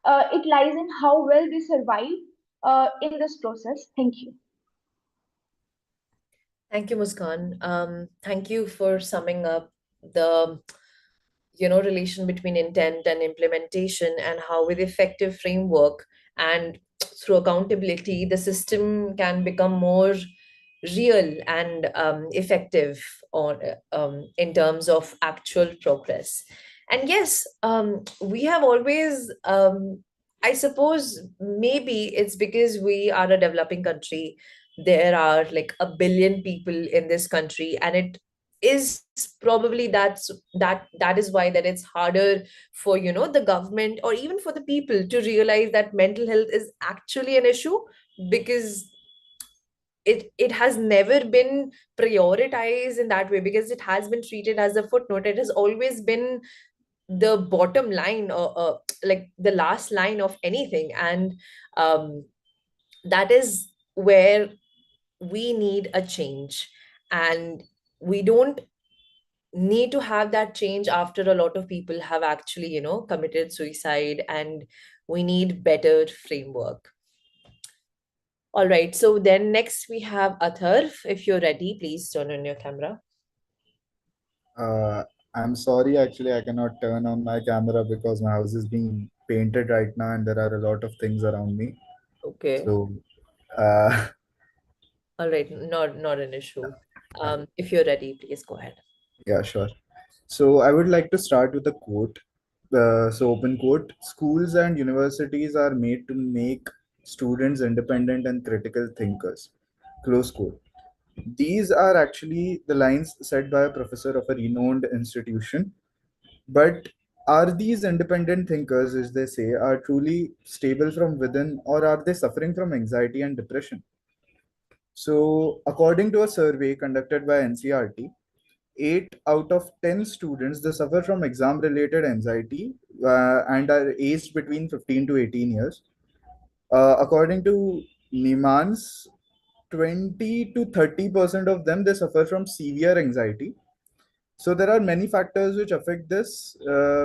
it lies in how well they survive in this process. Thank you. Thank you, Muskan. Thank you for summing up the relation between intent and implementation, and how with effective framework and through accountability the system can become more real and effective on in terms of actual progress. And yes, we have always I suppose maybe it's because we are a developing country. There are like a billion people in this country, and it is probably that is why that it's harder for the government or even for the people to realize that mental health is actually an issue, because it has never been prioritized in that way, because it has been treated as a footnote. It has always been the bottom line, or like the last line of anything. And um, that is where we need a change. And we don't need to have that change after a lot of people have actually committed suicide, and we need better framework. All right, so then next we have Athar. If you're ready, please turn on your camera. Uh, I'm sorry, actually, I cannot turn on my camera because my house is being painted right now and there are a lot of things around me. Okay. So, uh, All right, not an issue. If you're ready, please go ahead. yeah, sure. So I would like to start with a quote. So open quote: schools and universities are made to make students independent and critical thinkers. Close quote. These are actually the lines said by a professor of a renowned institution. But are these independent thinkers, as they say, are truly stable from within, or are they suffering from anxiety and depression? So, according to a survey conducted by NCRT, 8 out of 10 students they suffer from exam related anxiety and are aged between 15 to 18 years. According to Nimans, 20 to 30% of them they suffer from severe anxiety. So there are many factors which affect this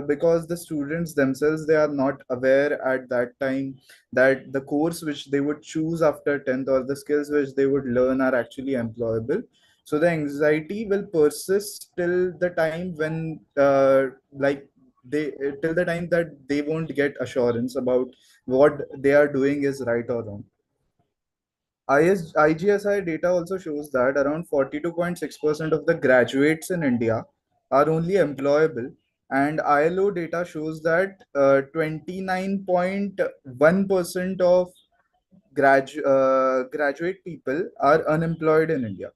because the students themselves they are not aware at that time that the course which they would choose after 10th or the skills which they would learn are actually employable. So the anxiety will persist till the time when they till the time that they won't get assurance about what they are doing is right or wrong. IGSI data also shows that around 42.6% of the graduates in India are only employable, and ILO data shows that 29.1% of graduate people are unemployed in India.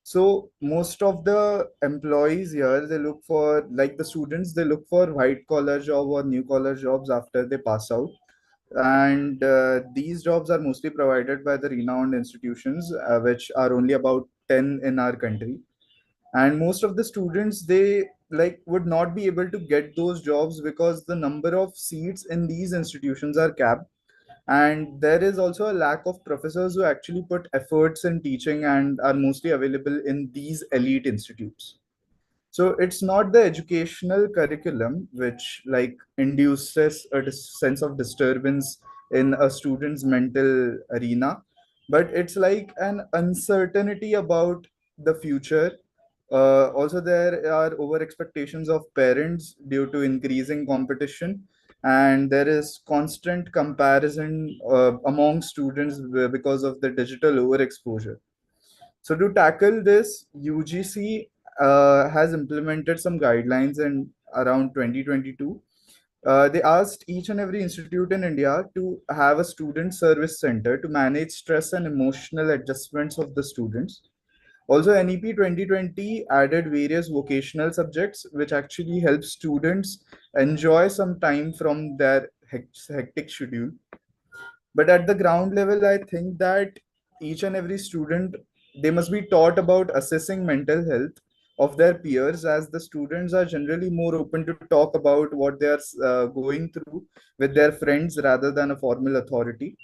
So most of the employees here, they look for, like the students, they look for white collar job or new collar jobs after they pass out, and these jobs are mostly provided by the renowned institutions which are only about 10 in our country. And most of the students they like would not be able to get those jobs because the number of seats in these institutions are capped, and there is also a lack of professors who actually put efforts in teaching and are mostly available in these elite institutes. So it's not the educational curriculum which like induces a sense of disturbance in a student's mental arena, but it's like an uncertainty about the future. Also, there are over expectations of parents due to increasing competition, and there is constant comparison among students because of the digital overexposure. So to tackle this, UGC has implemented some guidelines in around 2022. They asked each and every institute in India to have a student service center to manage stress and emotional adjustments of the students. Also, NEP 2020 added various vocational subjects, which actually help students enjoy some time from their hectic schedule. But at the ground level, I think that each and every student they must be taught about assessing mental health of their peers, as the students are generally more open to talk about what they are going through with their friends rather than a formal authority.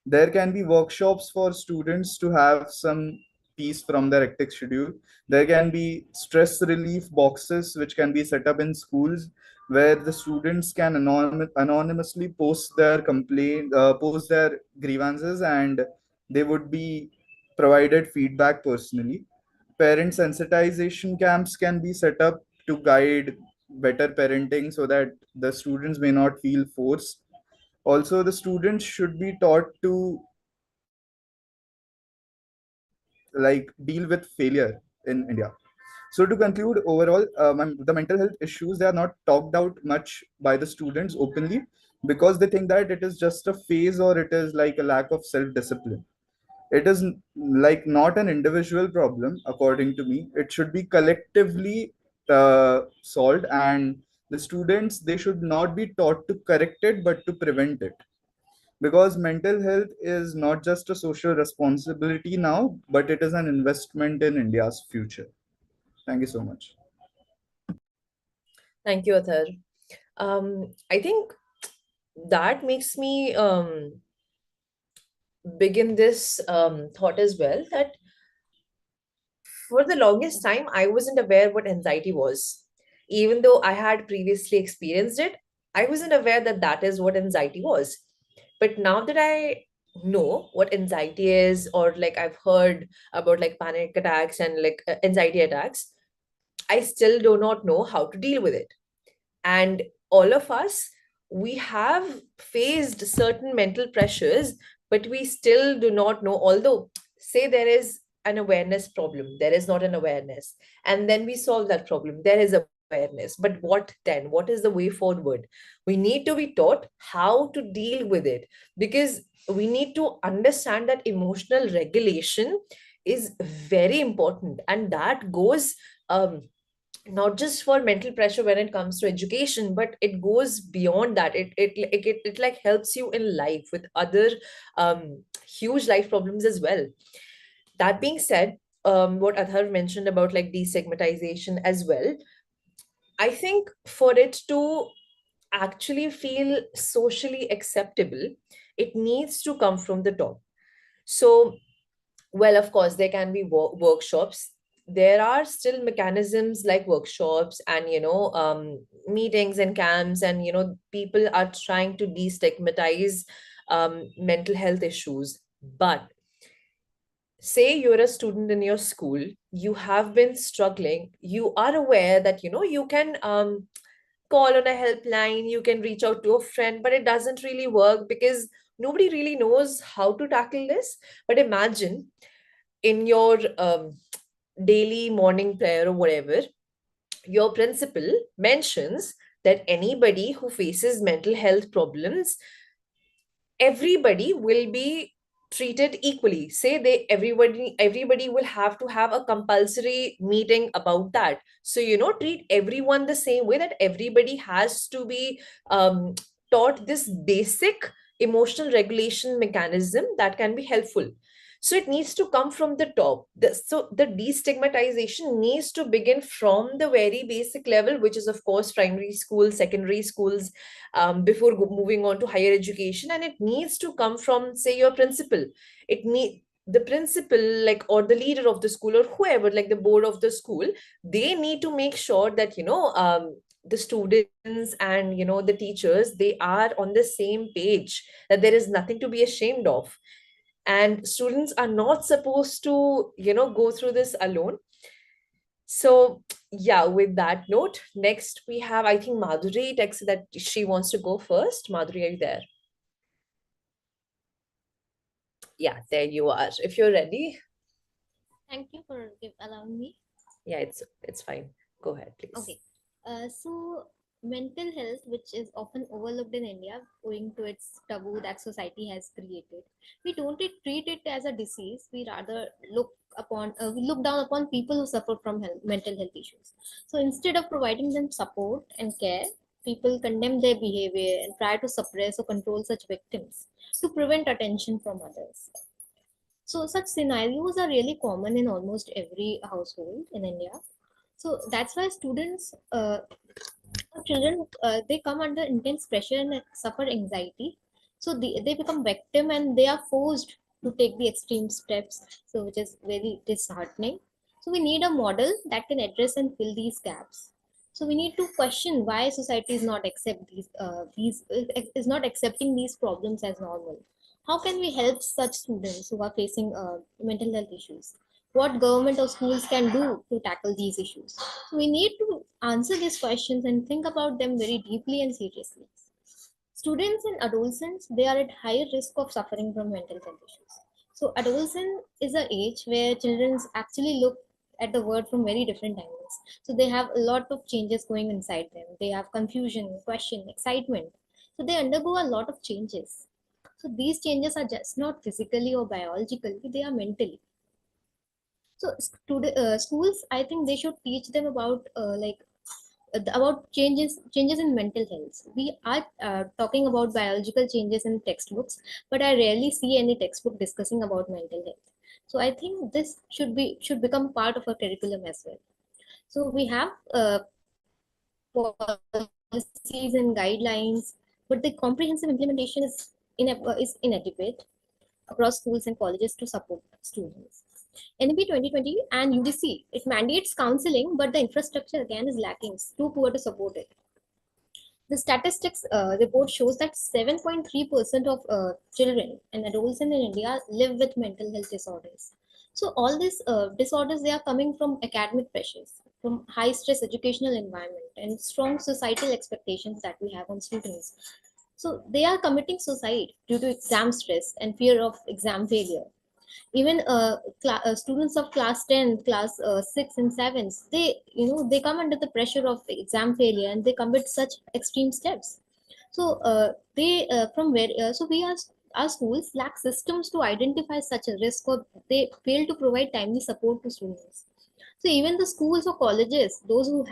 There can be workshops for students to have some peace from their hectic schedule. There can be stress relief boxes which can be set up in schools where the students can anonymously post their complaint, post their grievances, and they would be provided feedback personally. Parent sensitization camps can be set up to guide better parenting so that the students may not feel forced. Also, the students should be taught to like deal with failure in India. So to conclude, overall, the mental health issues they are not talked out much by the students openly because they think that it is just a phase or it is like a lack of self-discipline. It is like not an individual problem, according to me. It should be collectively solved, and the students they should not be taught to correct it but to prevent it, because mental health is not just a social responsibility now, but it is an investment in India's future. Thank you so much. Thank you, Athar. I think that makes me begin this thought as well, that for the longest time, I wasn't aware what anxiety was. Even though I had previously experienced it, I wasn't aware that that is what anxiety was. But now that I know what anxiety is, or like I've heard about like panic attacks and like anxiety attacks, I still do not know how to deal with it. And all of us, we have faced certain mental pressures, but we still do not know. Although, say there is an awareness problem. There is not an awareness. And then we solve that problem. There is awareness. But what then? What is the way forward? We need to be taught how to deal with it, because we need to understand that emotional regulation is very important. And that goes not just for mental pressure when it comes to education, but it goes beyond that. It like helps you in life with other huge life problems as well. That being said, what Adhar mentioned about like destigmatization as well, I think for it to actually feel socially acceptable, it needs to come from the top. So, well, of course, there can be workshops. There are still mechanisms like workshops and, meetings and camps, and, people are trying to destigmatize mental health issues. But say you're a student in your school, you have been struggling, you are aware that, you can call on a helpline, you can reach out to a friend, but it doesn't really work because nobody really knows how to tackle this. But imagine in your daily morning prayer or whatever, your principal mentions that anybody who faces mental health problems, everybody will be treated equally. Say they everybody will have to have a compulsory meeting about that. So, treat everyone the same way, that everybody has to be taught this basic emotional regulation mechanism that can be helpful. So it needs to come from the top. So the destigmatization needs to begin from the very basic level, which is of course primary school, secondary schools, before moving on to higher education. And it needs to come from, say, your principal. It need the principal, like, or the leader of the school, or whoever, like the board of the school, they need to make sure that, the students and, the teachers, they are on the same page, that there is nothing to be ashamed of. And students are not supposed to, go through this alone. So, yeah, with that note, next we have, I think, Madhuri texted that she wants to go first. Madhuri, are you there? Yeah, there you are. If you're ready. Thank you for allowing me. Yeah, it's fine. Go ahead, please. Okay. So mental health, which is often overlooked in India owing to its taboo that society has created, we don't treat it as a disease. We rather we look down upon people who suffer from mental health issues. So instead of providing them support and care, people condemn their behavior and try to suppress or control such victims to prevent attention from others. So such scenarios are really common in almost every household in India. So that's why children, they come under intense pressure and suffer anxiety. So they become victim and they are forced to take the extreme steps. So which is very disheartening. So we need a model that can address and fill these gaps. So we need to question why society is not is not accepting these problems as normal. How can we help such students who are facing mental health issues? What government or schools can do to tackle these issues? So we need to answer these questions and think about them very deeply and seriously. Students and adolescents, they are at higher risk of suffering from mental health issues. So adolescence is an age where children actually look at the world from very different angles. So they have a lot of changes going inside them. They have confusion, question, excitement. So they undergo a lot of changes. So these changes are just not physically or biologically, they are mentally. So schools, I think they should teach them about about changes in mental health. We are talking about biological changes in textbooks, but I rarely see any textbook discussing about mental health. So I think this should become part of our curriculum as well. So we have policies and guidelines, but the comprehensive implementation is inadequate across schools and colleges to support students. NEP 2020 and UDC, it mandates counseling, but the infrastructure again is lacking. It's too poor to support it. The statistics report shows that 7.3% of children and adults in India live with mental health disorders. So all these disorders, they are coming from academic pressures, from high stress educational environment and strong societal expectations that we have on students. So they are committing suicide due to exam stress and fear of exam failure. Even students of class 10, class 6 and 7, they come under the pressure of exam failure and they commit such extreme steps. So they from where so we are our schools lack systems to identify such a risk, or they fail to provide timely support to students. So even the schools or colleges, those who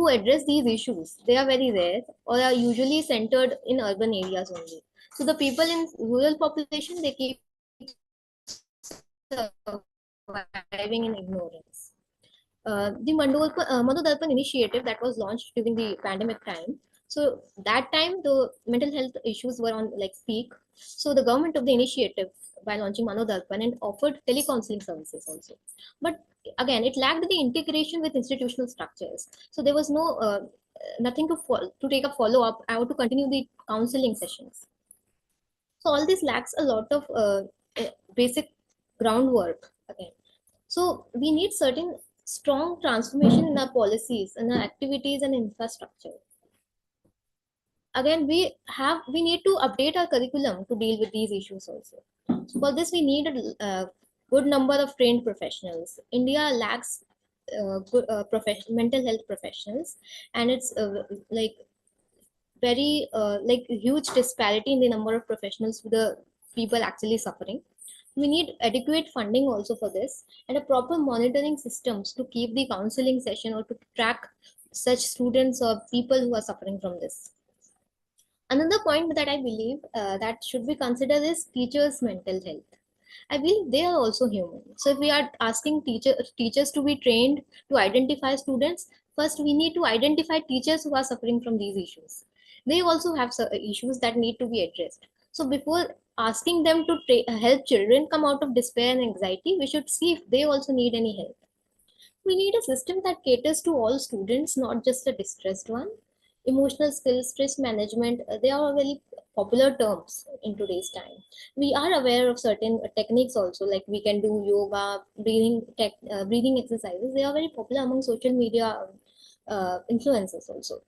address these issues, they are very rare or are usually centered in urban areas only. So the people in rural population, they keep surviving in ignorance. The Madhu Darpan initiative that was launched during the pandemic time. So that time the mental health issues were on like peak. So the government took the initiative by launching Mano Darpan and offered telecounseling services also. But again, it lacked the integration with institutional structures. So there was nothing to take a follow up or to continue the counseling sessions. So all this lacks a lot of basic groundwork again. So we need certain strong transformation in our policies, in our activities and infrastructure. Again, we need to update our curriculum to deal with these issues also. So for this, we need a good number of trained professionals. India lacks good mental health professionals, and it's like very like huge disparity in the number of professionals with the people actually suffering. We need adequate funding also for this, and a proper monitoring systems to keep the counseling session or to track such students or people who are suffering from this. Another point that I believe that should be considered is teachers' mental health. I believe they are also human. So if we are asking teachers to be trained to identify students, first we need to identify teachers who are suffering from these issues. They also have issues that need to be addressed. So before asking them to help children come out of despair and anxiety, we should see if they also need any help. We need a system that caters to all students, not just the distressed one. Emotional skills, stress management, they are very popular terms in today's time. We are aware of certain techniques also, like we can do yoga, breathing exercises. They are very popular among social media influencers also.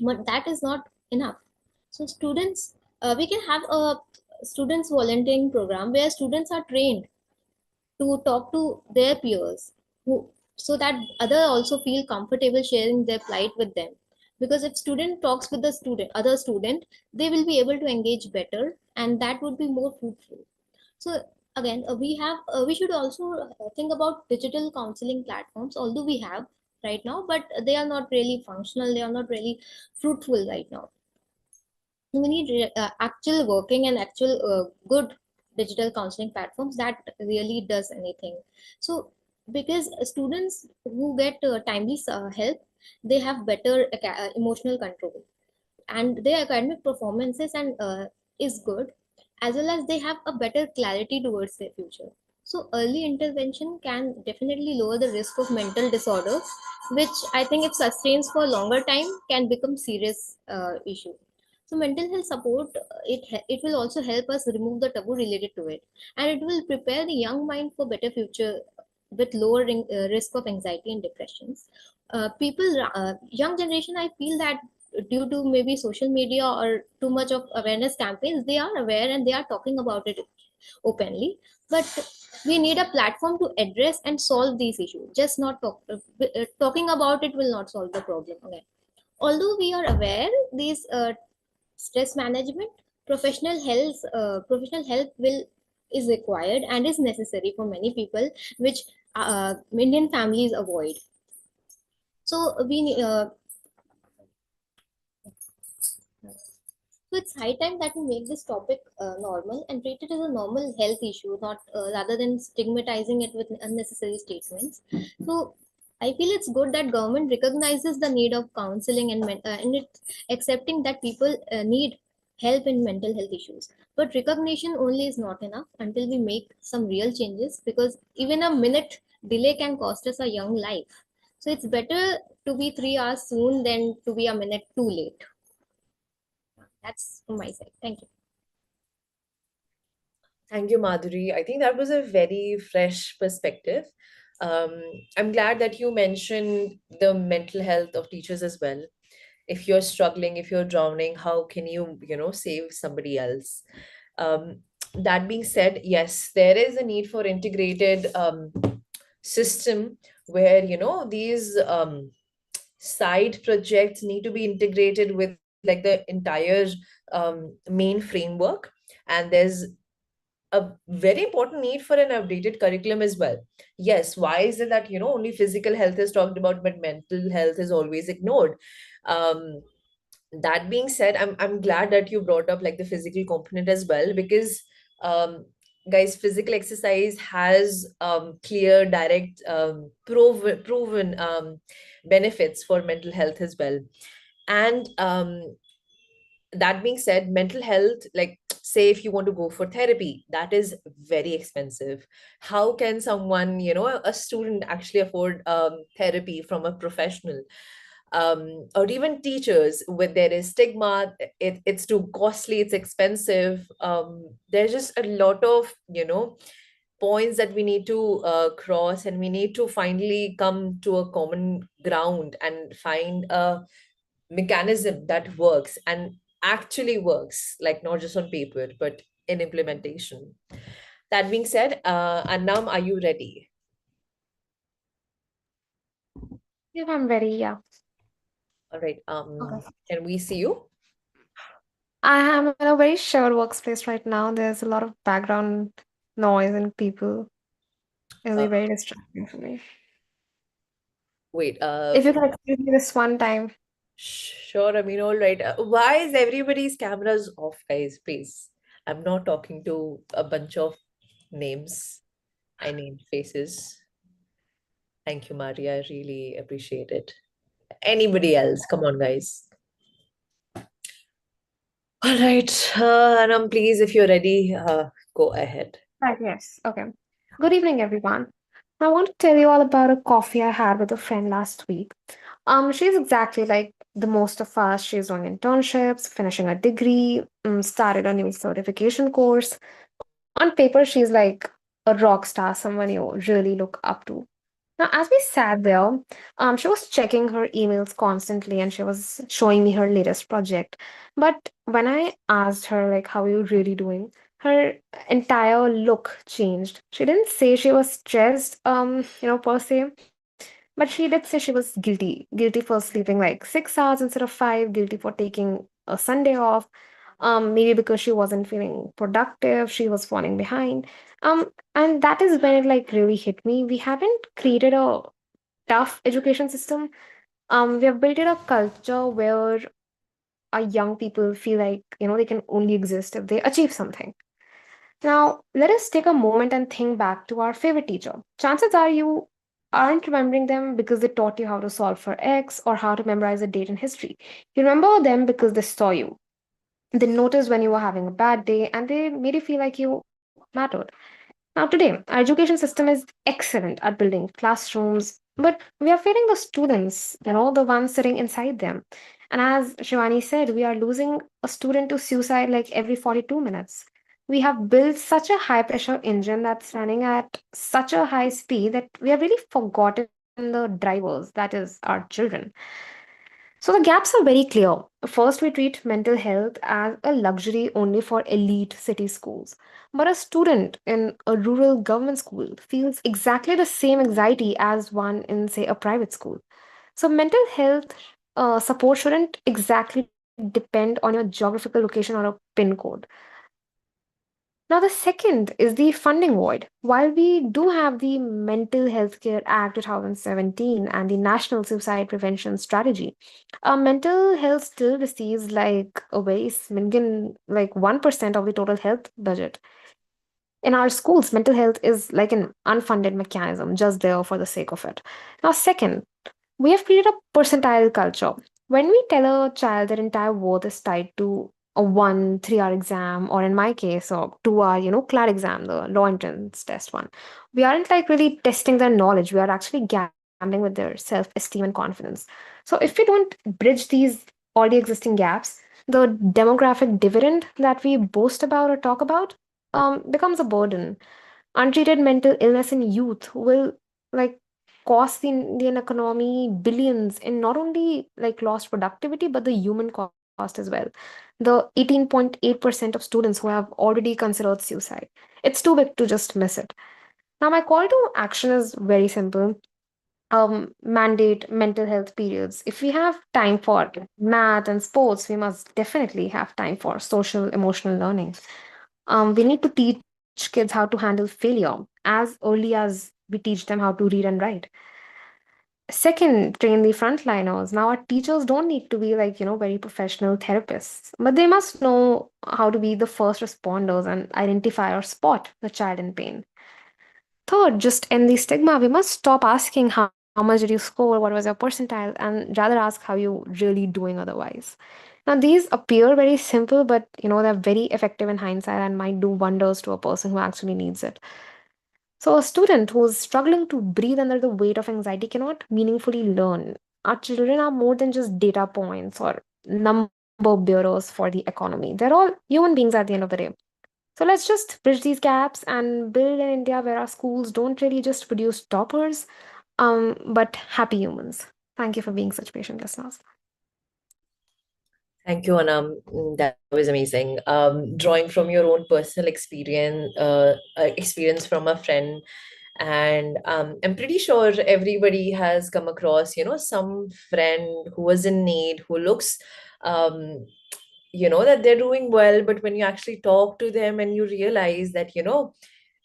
But that is not enough. So students, we can have a students volunteering program where students are trained to talk to their peers who so that other also feel comfortable sharing their plight with them, because if student talks with the other student, they will be able to engage better and that would be more fruitful. So again, we should also think about digital counseling platforms, although we have right now, but they are not really functional, they are not really fruitful right now. We need actual working and actual good digital counseling platforms that really does anything. So because students who get timely help, they have better emotional control and their academic performances and is good, as well as they have a better clarity towards their future. So early intervention can definitely lower the risk of mental disorders, which I think if sustains for a longer time can become serious issue. So mental health support, it will also help us remove the taboo related to it, and it will prepare the young mind for better future with lower risk of anxiety and depressions. Young generation, I feel that due to maybe social media or too much of awareness campaigns, they are aware and they are talking about it openly. But we need a platform to address and solve these issues. Just not talking about it will not solve the problem. Okay. Although we are aware these stress management, professional help will is required and is necessary for many people, which Indian families avoid. So so it's high time that we make this topic normal and treat it as a normal health issue, not rather than stigmatizing it with unnecessary statements. So I feel it's good that government recognizes the need of counseling and it's accepting that people need help in mental health issues. But recognition only is not enough until we make some real changes, because even a minute delay can cost us a young life. So it's better to be 3 hours soon than to be a minute too late. That's from my side. Thank you. Thank you, Madhuri. I think that was a very fresh perspective. Um, I'm glad that you mentioned the mental health of teachers as well. If you're struggling, if you're drowning, how can you, save somebody else? Um, That being said, yes, there is a need for integrated system where, these side projects need to be integrated with like the entire main framework. And there's a very important need for an updated curriculum as well. Yes, why is it that, only physical health is talked about, but mental health is always ignored? Um, that being said, I'm glad that you brought up like the physical component as well, because um, guys, physical exercise has clear, direct, proven benefits for mental health as well. And that being said, mental health, like say if you want to go for therapy, that is very expensive. How can someone, a student actually afford therapy from a professional? Or even teachers, when there is stigma, it's too costly, it's expensive. There's just a lot of, points that we need to cross, and we need to finally come to a common ground and find a mechanism that works and actually works, like not just on paper, but in implementation. That being said, Annam, are you ready? Yeah, I'm ready. Yeah. All right. Okay. Can we see you? I am in a very shared workspace right now. There's a lot of background noise and people. It'll Uh, be very distracting for me. wait. If you can excuse me this one time. Sure. I mean, all right. Why is everybody's cameras off, guys? Please. I'm not talking to a bunch of names. I named faces. Thank you, Maria. I really appreciate it. Anybody else? Come on, guys. All right. Anam, please, if you're ready, go ahead. Right, yes. Okay. Good evening, everyone. I want to tell you all about a coffee I had with a friend last week. She's exactly like the most of us. She's doing internships, finishing a degree, started a new certification course. On paper, she's like a rock star, someone you really look up to. Now, as we sat there, she was checking her emails constantly and she was showing me her latest project. But when I asked her, like, how are you really doing? Her entire look changed. She didn't say she was stressed, per se, but she did say she was guilty. Guilty for sleeping like 6 hours instead of five, guilty for taking a Sunday off, maybe because she wasn't feeling productive, she was falling behind. And that is when it like really hit me. We haven't created a tough education system. We have built it a culture where our young people feel like, they can only exist if they achieve something. Now, let us take a moment and think back to our favorite teacher. Chances are you aren't remembering them because they taught you how to solve for X or how to memorize a date in history. You remember them because they saw you. They noticed when you were having a bad day and they made you feel like you mattered. Now, today, our education system is excellent at building classrooms, but we are failing the students, the ones sitting inside them. And as Shivani said, we are losing a student to suicide like every 42 minutes. We have built such a high pressure engine that's running at such a high speed that we have really forgotten the drivers, that is, our children. So the gaps are very clear. First, we treat mental health as a luxury only for elite city schools. But a student in a rural government school feels exactly the same anxiety as one in, say, a private school. So mental health support shouldn't exactly depend on your geographical location or a PIN code. Now, the second is the funding void. While we do have the Mental Healthcare Act 2017 and the National Suicide Prevention Strategy, mental health still receives like a very smidgen, like 1% of the total health budget. In our schools, mental health is like an unfunded mechanism just there for the sake of it. Now, second, we have created a percentile culture. When we tell a child their entire worth is tied to a 1 3 hour exam, or in my case, a 2 hour, CLAD exam, the law entrance test one, we aren't like really testing their knowledge. We are actually gambling with their self esteem and confidence. So if we don't bridge these already existing gaps, the demographic dividend that we boast about or talk about becomes a burden. Untreated mental illness in youth will like cost the Indian economy billions in not only like lost productivity but the human cost as well. as well. The 18.8% of students who have already considered suicide. It's too big to just miss it. Now, my call to action is very simple. Mandate mental health periods. If we have time for math and sports, we must definitely have time for social emotional learning. We need to teach kids how to handle failure as early as we teach them how to read and write. Second, train the frontliners. Now, our teachers don't need to be like, very professional therapists, but they must know how to be the first responders and identify or spot the child in pain. Third, just end the stigma. We must stop asking how much did you score, what was your percentile, and rather ask how you really doing otherwise. Now, these appear very simple, but they're very effective in hindsight and might do wonders to a person who actually needs it. So, a student who's struggling to breathe under the weight of anxiety cannot meaningfully learn. Our children are more than just data points or number bearers for the economy. They're all human beings at the end of the day. So let's just bridge these gaps and build an India where our schools don't really just produce toppers, but happy humans. Thank you for being such patient listeners. Thank you, Anam. That was amazing. Drawing from your own personal experience from a friend, and I'm pretty sure everybody has come across, some friend who was in need, who looks, um, that they're doing well, but when you actually talk to them and you realize that,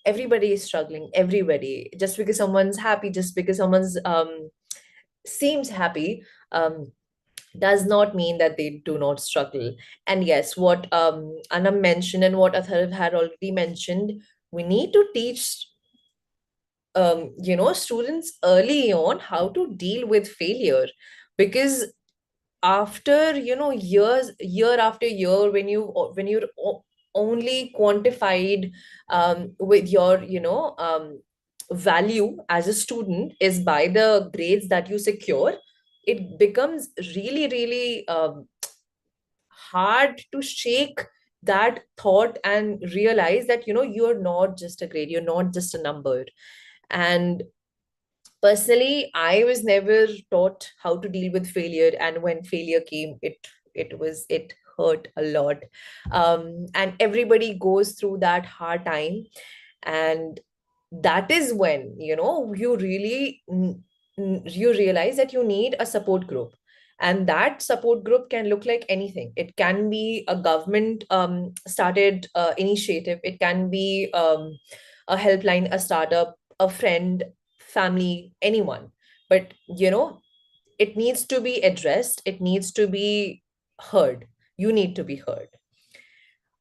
everybody is struggling, everybody. Just because someone's happy, just because someone's seems happy. Does not mean that they do not struggle. And yes, what Anam mentioned and what Atharv had already mentioned, we need to teach students early on how to deal with failure, because after year after year, when you're only quantified with your value as a student is by the grades that you secure, it becomes really really hard to shake that thought and realize that you're not just a grade, you're not just a number. And personally, I was never taught how to deal with failure, and when failure came, it hurt a lot. And everybody goes through that hard time, and that is when you really you realize that you need a support group. And that support group can look like anything. It can be a government started initiative, it can be a helpline, a startup, a friend, family, anyone. But it needs to be addressed, it needs to be heard. You need to be heard.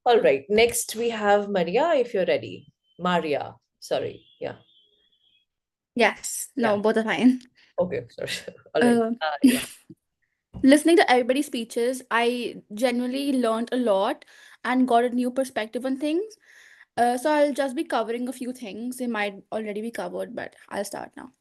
All right, next we have Maria, if you're ready. Maria, sorry. Yeah. Yes, Yeah. no, both are fine. Okay, sorry. All right. Uh, Yeah. Listening to everybody's speeches, I genuinely learned a lot and got a new perspective on things. So I'll just be covering a few things. They might already be covered, but I'll start now.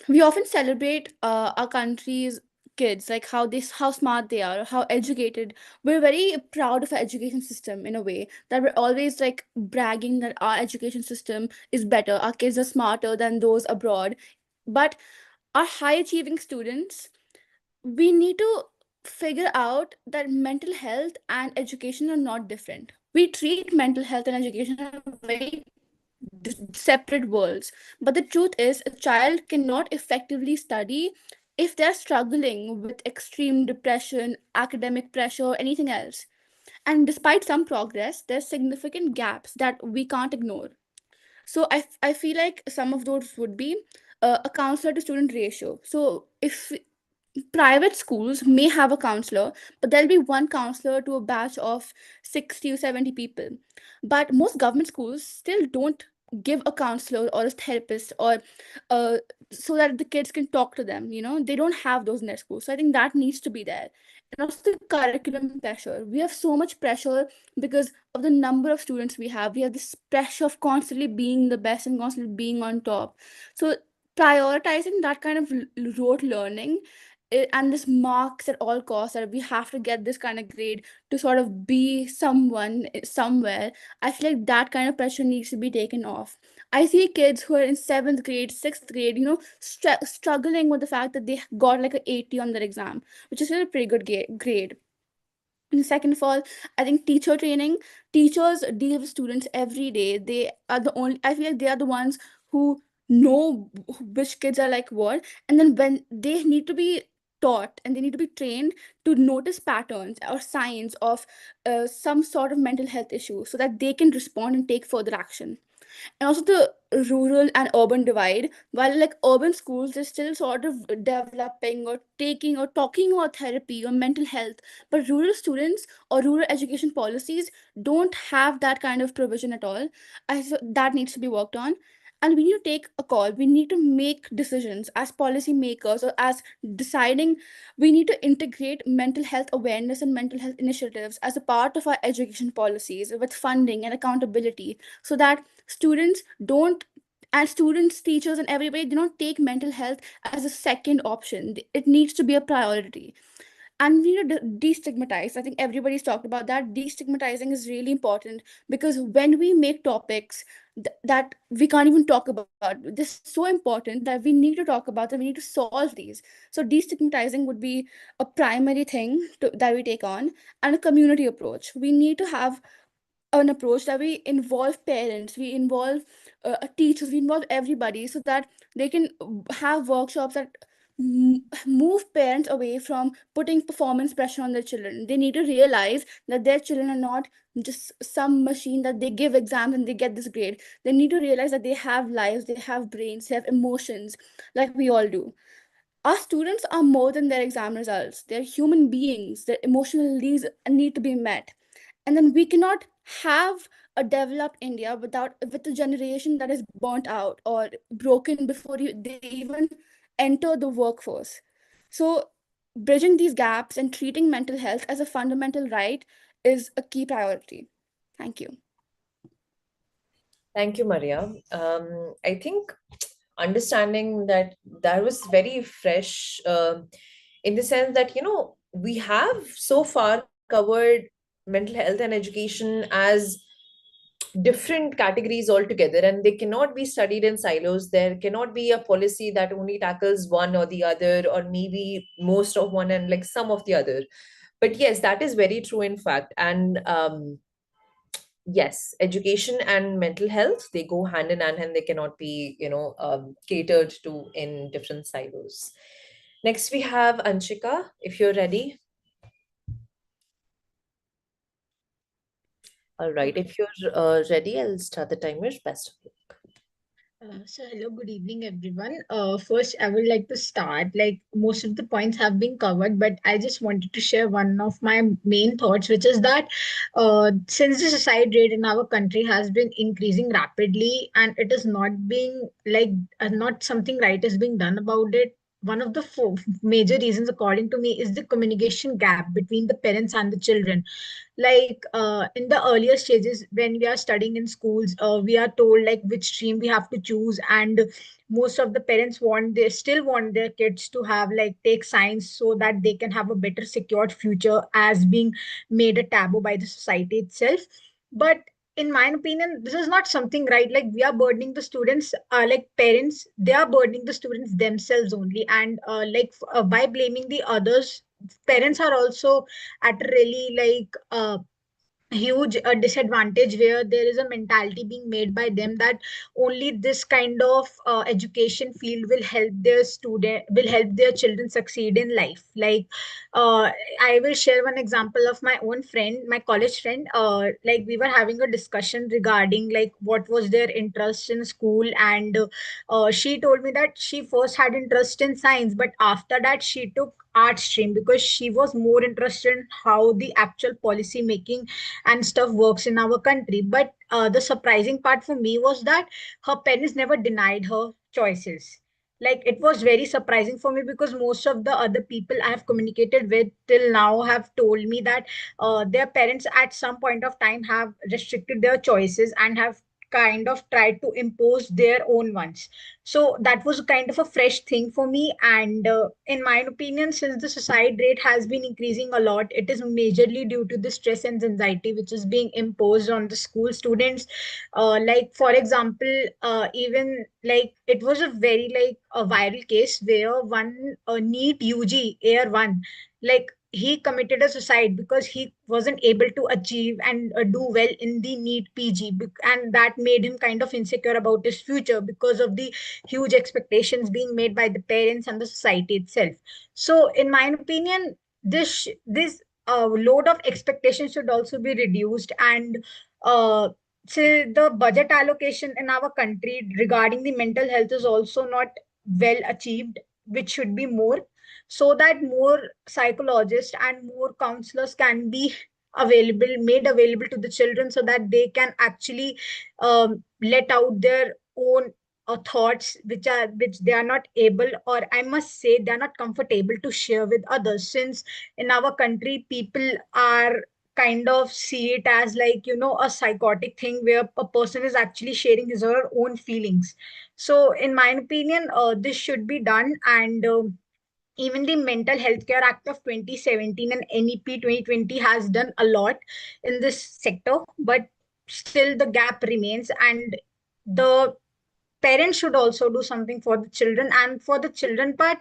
We often celebrate our country's kids, like how smart they are, how educated. We're very proud of our education system in a way that we're always like bragging that our education system is better, our kids are smarter than those abroad. But our high achieving students, we need to figure out that mental health and education are not different. We treat mental health and education as very separate worlds. But the truth is, a child cannot effectively study if they're struggling with extreme depression, academic pressure, anything else. And despite some progress, there's significant gaps that we can't ignore. So I feel like some of those would be a counselor to student ratio. So if private schools may have a counselor, but there'll be one counselor to a batch of 60 or 70 people. But most government schools still don't give a counselor or a therapist or uh, so that the kids can talk to them. They don't have those in their schools. So I think that needs to be there. And also the curriculum pressure. We have so much pressure because of the number of students we have. We have this pressure of constantly being the best and constantly being on top. So prioritizing that kind of rote learning, and this marks at all costs, that we have to get this kind of grade to sort of be someone somewhere. I feel like that kind of pressure needs to be taken off. I see kids who are in seventh grade, sixth grade, struggling with the fact that they got like an 80 on their exam, which is still a pretty good grade. And second of all, I think teacher training. Teachers deal with students every day. They are the only, I feel like they are the ones who know which kids are like what. And then when they need to be taught and they need to be trained to notice patterns or signs of some sort of mental health issue so that they can respond and take further action. And also the rural and urban divide. While like urban schools are still sort of developing or taking or talking about therapy or mental health, but rural students or rural education policies don't have that kind of provision at all. That needs to be worked on. And we need to take a call, we need to make decisions as policy makers or as deciding. We need to integrate mental health awareness and mental health initiatives as a part of our education policies with funding and accountability, so that students don't, and students, teachers, and everybody, do not take mental health as a second option. It needs to be a priority. And we need to destigmatize. I think everybody's talked about that. Destigmatizing is really important, because when we make topics that we can't even talk about, this is so important that we need to talk about them, we need to solve these. So destigmatizing would be a primary thing that we take on. And a community approach, we need to have an approach that we involve parents, we involve teachers, we involve everybody, so that they can have workshops that move parents away from putting performance pressure on their children. They need to realize that their children are not just some machine that they give exams and they get this grade. They need to realize that they have lives, they have brains, they have emotions, like we all do. Our students are more than their exam results. They're human beings. Their emotional needs need to be met. And then we cannot have a developed India without with a generation that is burnt out or broken before they even enter the workforce. So bridging these gaps and treating mental health as a fundamental right is a key priority. Thank you. Thank you, Maria. I think understanding that was very fresh, in the sense that, we have so far covered mental health and education as different categories altogether, and they cannot be studied in silos. There cannot be a policy that only tackles one or the other, or maybe most of one and like some of the other. But yes, that is very true, in fact. And yes, education and mental health, they go hand in hand, and they cannot be, catered to in different silos. Next we have Anshika, if you're ready. All right, if you're ready, I'll start the timer. Best of luck. Hello, good evening, everyone. First, I would like to start. Like most of the points have been covered, but I just wanted to share one of my main thoughts, which is that since the suicide rate in our country has been increasing rapidly, and it is not being like not something right is being done about it. One of the major reasons, according to me, is the communication gap between the parents and the children. Like in the earlier stages when we are studying in schools, we are told like which stream we have to choose, and most of the parents want, they still want their kids to have like take science so that they can have a better secured future, as being made a taboo by the society itself. But in my opinion, this is not something right. Like we are burdening the students, like parents, they are burdening the students themselves only. And by blaming the others, parents are also at a really huge disadvantage, where there is a mentality being made by them that only this kind of education field will help their children succeed in life. I will share one example of my own friend, my college friend. Like we were having a discussion regarding like what was their interest in school, and she told me that she first had interest in science, but after that she took art stream because she was more interested in how the actual policy making and stuff works in our country. But the surprising part for me was that her parents never denied her choices. Like it was very surprising for me, because most of the other people I have communicated with till now have told me that their parents at some point of time have restricted their choices and have kind of tried to impose their own ones. So that was kind of a fresh thing for me. And in my opinion, since the suicide rate has been increasing a lot, it is majorly due to the stress and anxiety which is being imposed on the school students. Like for example, even like it was a very like a viral case where one NEET UG Air 1, like he committed a suicide because he wasn't able to achieve and do well in the NEET PG, and that made him kind of insecure about his future because of the huge expectations being made by the parents and the society itself. So, in my opinion, this load of expectations should also be reduced, and uh, say the budget allocation in our country regarding the mental health is also not well achieved, which should be more, so that more psychologists and more counselors can be made available to the children, so that they can actually let out their own thoughts, which they are not able, or I must say they are not comfortable to share with others, since in our country people are kind of see it as, like, a psychotic thing where a person is actually sharing his or her own feelings. So in my opinion, this should be done, and even the Mental Health Care Act of 2017 and NEP 2020 has done a lot in this sector, but still the gap remains, and the parents should also do something for the children. And for the children part,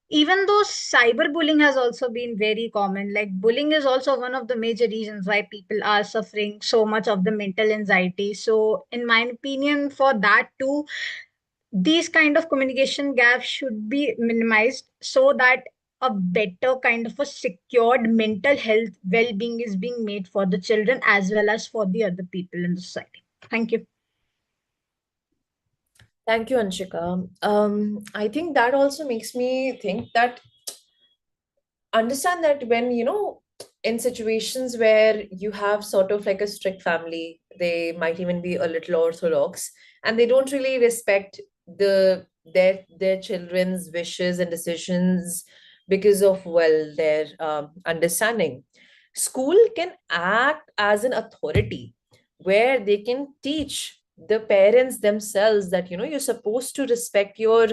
even though cyberbullying has also been very common, like bullying is also one of the major reasons why people are suffering so much of the mental anxiety. So in my opinion, for that too, these kind of communication gaps should be minimized, so that a better kind of a secured mental health well-being is being made for the children as well as for the other people in the society. Thank you. Thank you, Anshika. I think that also makes me think that understand that when in situations where you have sort of like a strict family, they might even be a little orthodox, and they don't really respect their children's wishes and decisions because of, well, their understanding. School can act as an authority where they can teach the parents themselves that you're supposed to respect your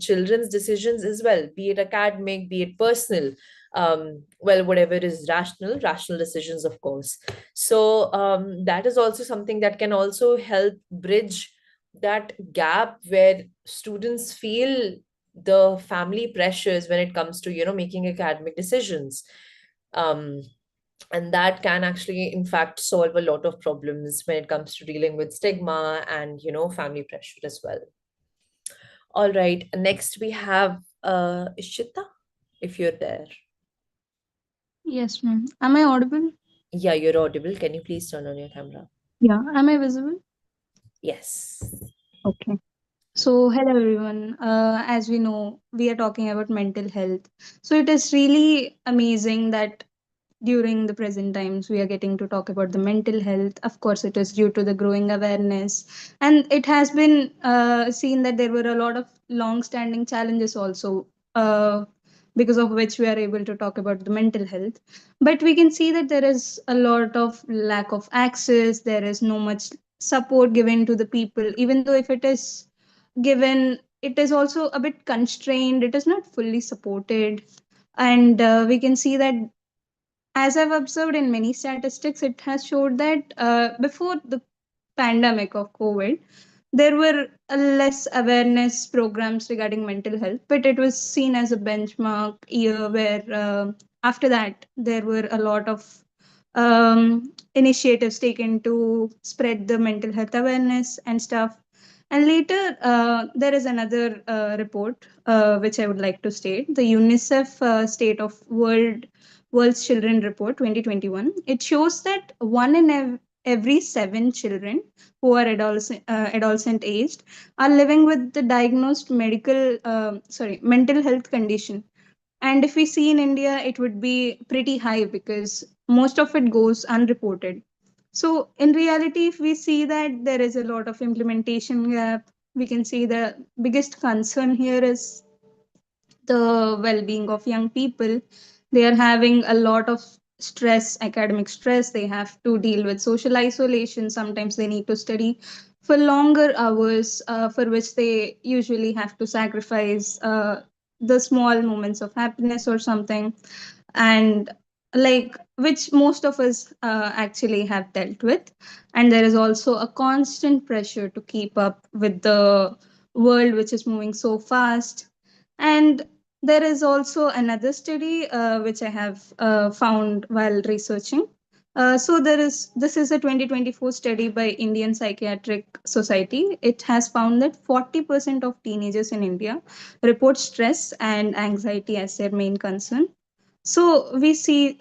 children's decisions as well, be it academic, be it personal, well, whatever is rational decisions, of course. So that is also something that can also help bridge that gap where students feel the family pressures when it comes to making academic decisions. um, and that can actually in fact solve a lot of problems when it comes to dealing with stigma and family pressure as well. All right, next we have Ishita, if you're there. Yes, ma'am. Am I audible? Yeah, you're audible. Can you please turn on your camera? Yeah. Am I visible? Yes. Okay. So, hello everyone. As we know, we are talking about mental health. So, it is really amazing that during the present times we are getting to talk about the mental health. Of course, it is due to the growing awareness, and it has been seen that there were a lot of long standing challenges also, because of which we are able to talk about the mental health. But we can see that there is a lot of lack of access, there is no much support given to the people, even though if it is given, it is also a bit constrained, it is not fully supported. And we can see that, as I've observed in many statistics, it has showed that before the pandemic of COVID, there were less awareness programs regarding mental health, but it was seen as a benchmark year where after that there were a lot of initiatives taken to spread the mental health awareness and stuff. And later, there is another report which I would like to state: the UNICEF State of World's Children Report 2021. It shows that one in every seven children who are adolescent aged are living with the diagnosed mental health condition. And if we see in India, it would be pretty high because most of it goes unreported. So in reality, if we see that there is a lot of implementation gap, we can see the biggest concern here is the well-being of young people. They are having a lot of stress, academic stress. They have to deal with social isolation. Sometimes they need to study for longer hours, for which they usually have to sacrifice the small moments of happiness or something. And like, which most of us actually have dealt with. And there is also a constant pressure to keep up with the world which is moving so fast. And there is also another study which I have found while researching. So this is a 2024 study by Indian Psychiatric Society. It has found that 40% of teenagers in India report stress and anxiety as their main concern. So we see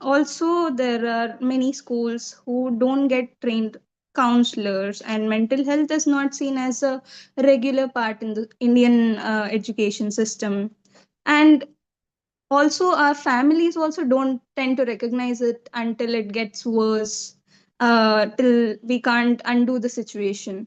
also there are many schools who don't get trained counselors, and mental health is not seen as a regular part in the Indian education system. And also our families also don't tend to recognize it until it gets worse, till we can't undo the situation.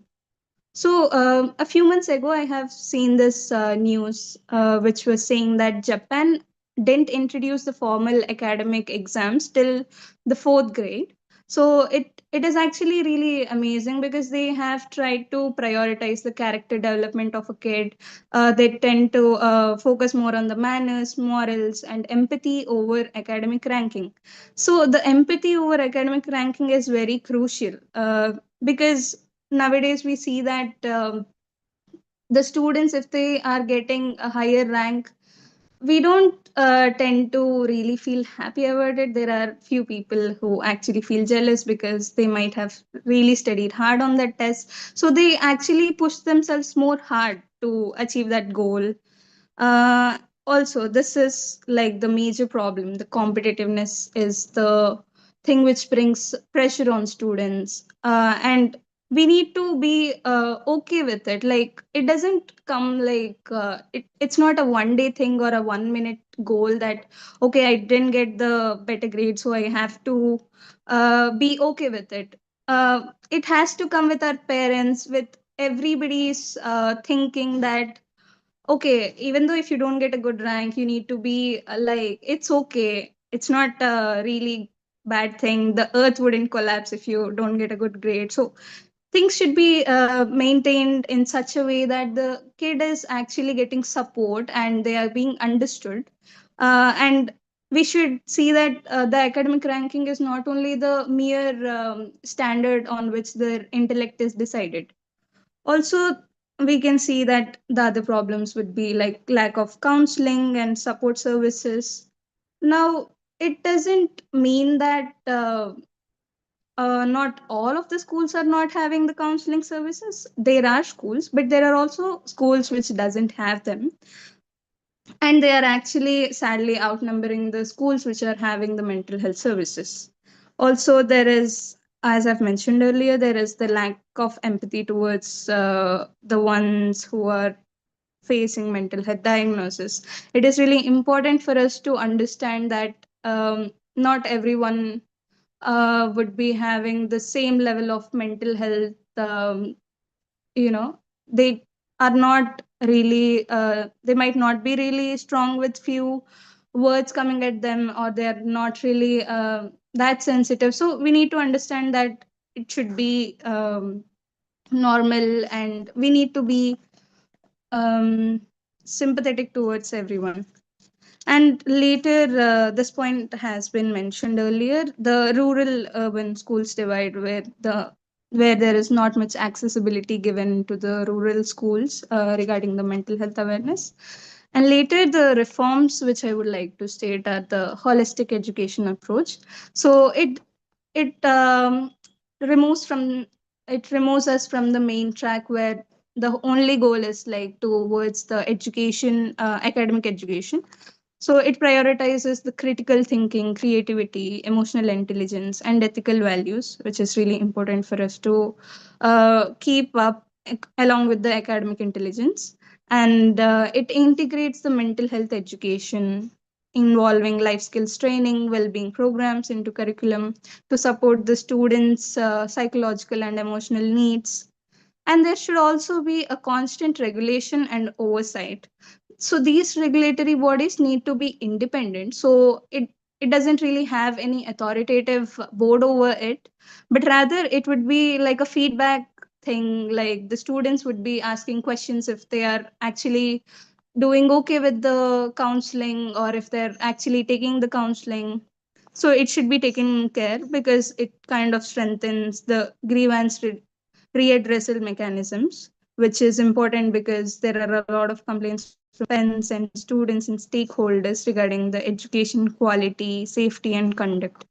So, a few months ago, I have seen this news which was saying that Japan didn't introduce the formal academic exams till the fourth grade. So, it is actually really amazing because they have tried to prioritize the character development of a kid. They tend to focus more on the manners, morals, and empathy over academic ranking. So, the empathy over academic ranking is very crucial because nowadays we see that the students, if they are getting a higher rank, we don't tend to really feel happy about it. There are few people who actually feel jealous because they might have really studied hard on that test, so they actually push themselves more hard to achieve that goal. uh, Also, this is like the major problem. The competitiveness is the thing which brings pressure on students, and we need to be okay with it. Like, it doesn't come like it's not a one day thing or a 1 minute goal that, okay, I didn't get the better grade, so I have to be okay with it. It has to come with our parents, with everybody's thinking that, okay, even though if you don't get a good rank, you need to be like, it's okay, it's not a really bad thing, the earth wouldn't collapse if you don't get a good grade. So things should be maintained in such a way that the kid is actually getting support and they are being understood. And we should see that the academic ranking is not only the mere standard on which their intellect is decided. Also, we can see that the other problems would be like lack of counseling and support services. Now, it doesn't mean that not all of the schools are not having the counseling services. There are schools, but there are also schools which doesn't have them, and they are actually sadly outnumbering the schools which are having the mental health services. Also, there is, as I've mentioned earlier, there is the lack of empathy towards the ones who are facing mental health diagnosis. It is really important for us to understand that not everyone would be having the same level of mental health. You know, they are not really, they might not be really strong with few words coming at them, or they're not really that sensitive. So we need to understand that it should be normal, and we need to be um, sympathetic towards everyone. And later, this point has been mentioned earlier, the rural urban schools divide, where there is not much accessibility given to the rural schools regarding the mental health awareness. And later, the reforms which I would like to state are the holistic education approach. So it removes from it removes us from the main track where the only goal is like towards the education, academic education. So it prioritizes the critical thinking, creativity, emotional intelligence, and ethical values, which is really important for us to keep up along with the academic intelligence. And it integrates the mental health education involving life skills training, well-being programs into curriculum to support the students' psychological and emotional needs. And there should also be a constant regulation and oversight. So these regulatory bodies need to be independent, so it doesn't really have any authoritative board over it, but rather it would be like a feedback thing. Like, the students would be asking questions if they are actually doing okay with the counseling, or if they're actually taking the counseling. So it should be taken care, because it kind of strengthens the grievance readdressal mechanisms, which is important because there are a lot of complaints from parents and students and stakeholders regarding the education quality, safety, and conduct.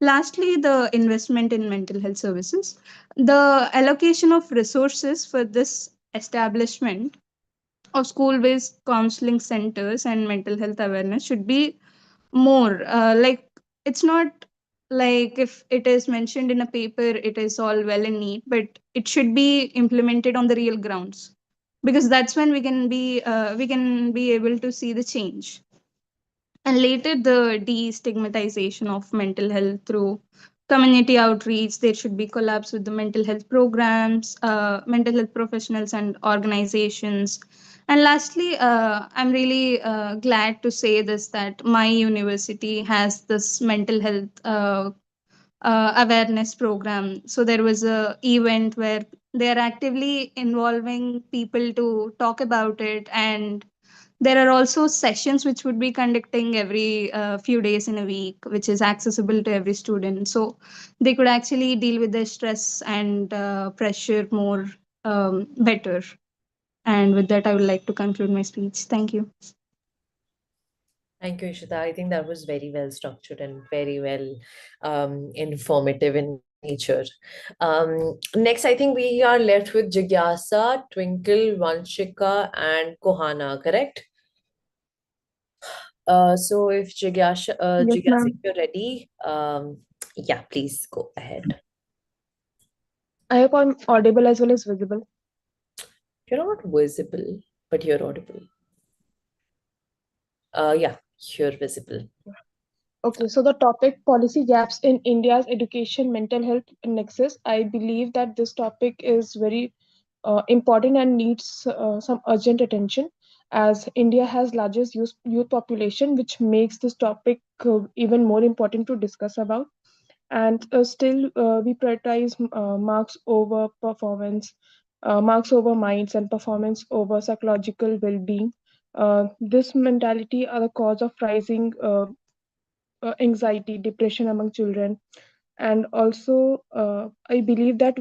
Lastly, the investment in mental health services. The allocation of resources for this establishment of school based counseling centers and mental health awareness should be more. Like, it's not like if it is mentioned in a paper, it is all well and neat, but it should be implemented on the real grounds because that's when we can be able to see the change. And later, the destigmatization of mental health through community outreach. There should be collabs with the mental health programs, mental health professionals, and organizations. And lastly, I'm really glad to say this that my university has this mental health awareness program. So there was a event where they are actively involving people to talk about it, and there are also sessions which would be conducting every few days in a week, which is accessible to every student. So they could actually deal with their stress and pressure more better. And with that, I would like to conclude my speech. Thank you. Thank you, Ishita. I think that was very well structured and very well informative in nature. Next, I think we are left with Jigyasa, Twinkle, Vanshika, and Kohana, correct? So if Yes, Jigyasa, if ma'am. you're ready, yeah, please go ahead. I hope I'm audible as well as visible. You're not visible, but you're audible. Yeah, you're visible. Okay, so the topic policy gaps in India's education mental health nexus. I believe that this topic is very important and needs some urgent attention as India has largest youth population, which makes this topic even more important to discuss about. And still, we prioritize marks over performance, marks over minds, and performance over psychological well-being. This mentality are the cause of rising anxiety, depression among children, and also I believe that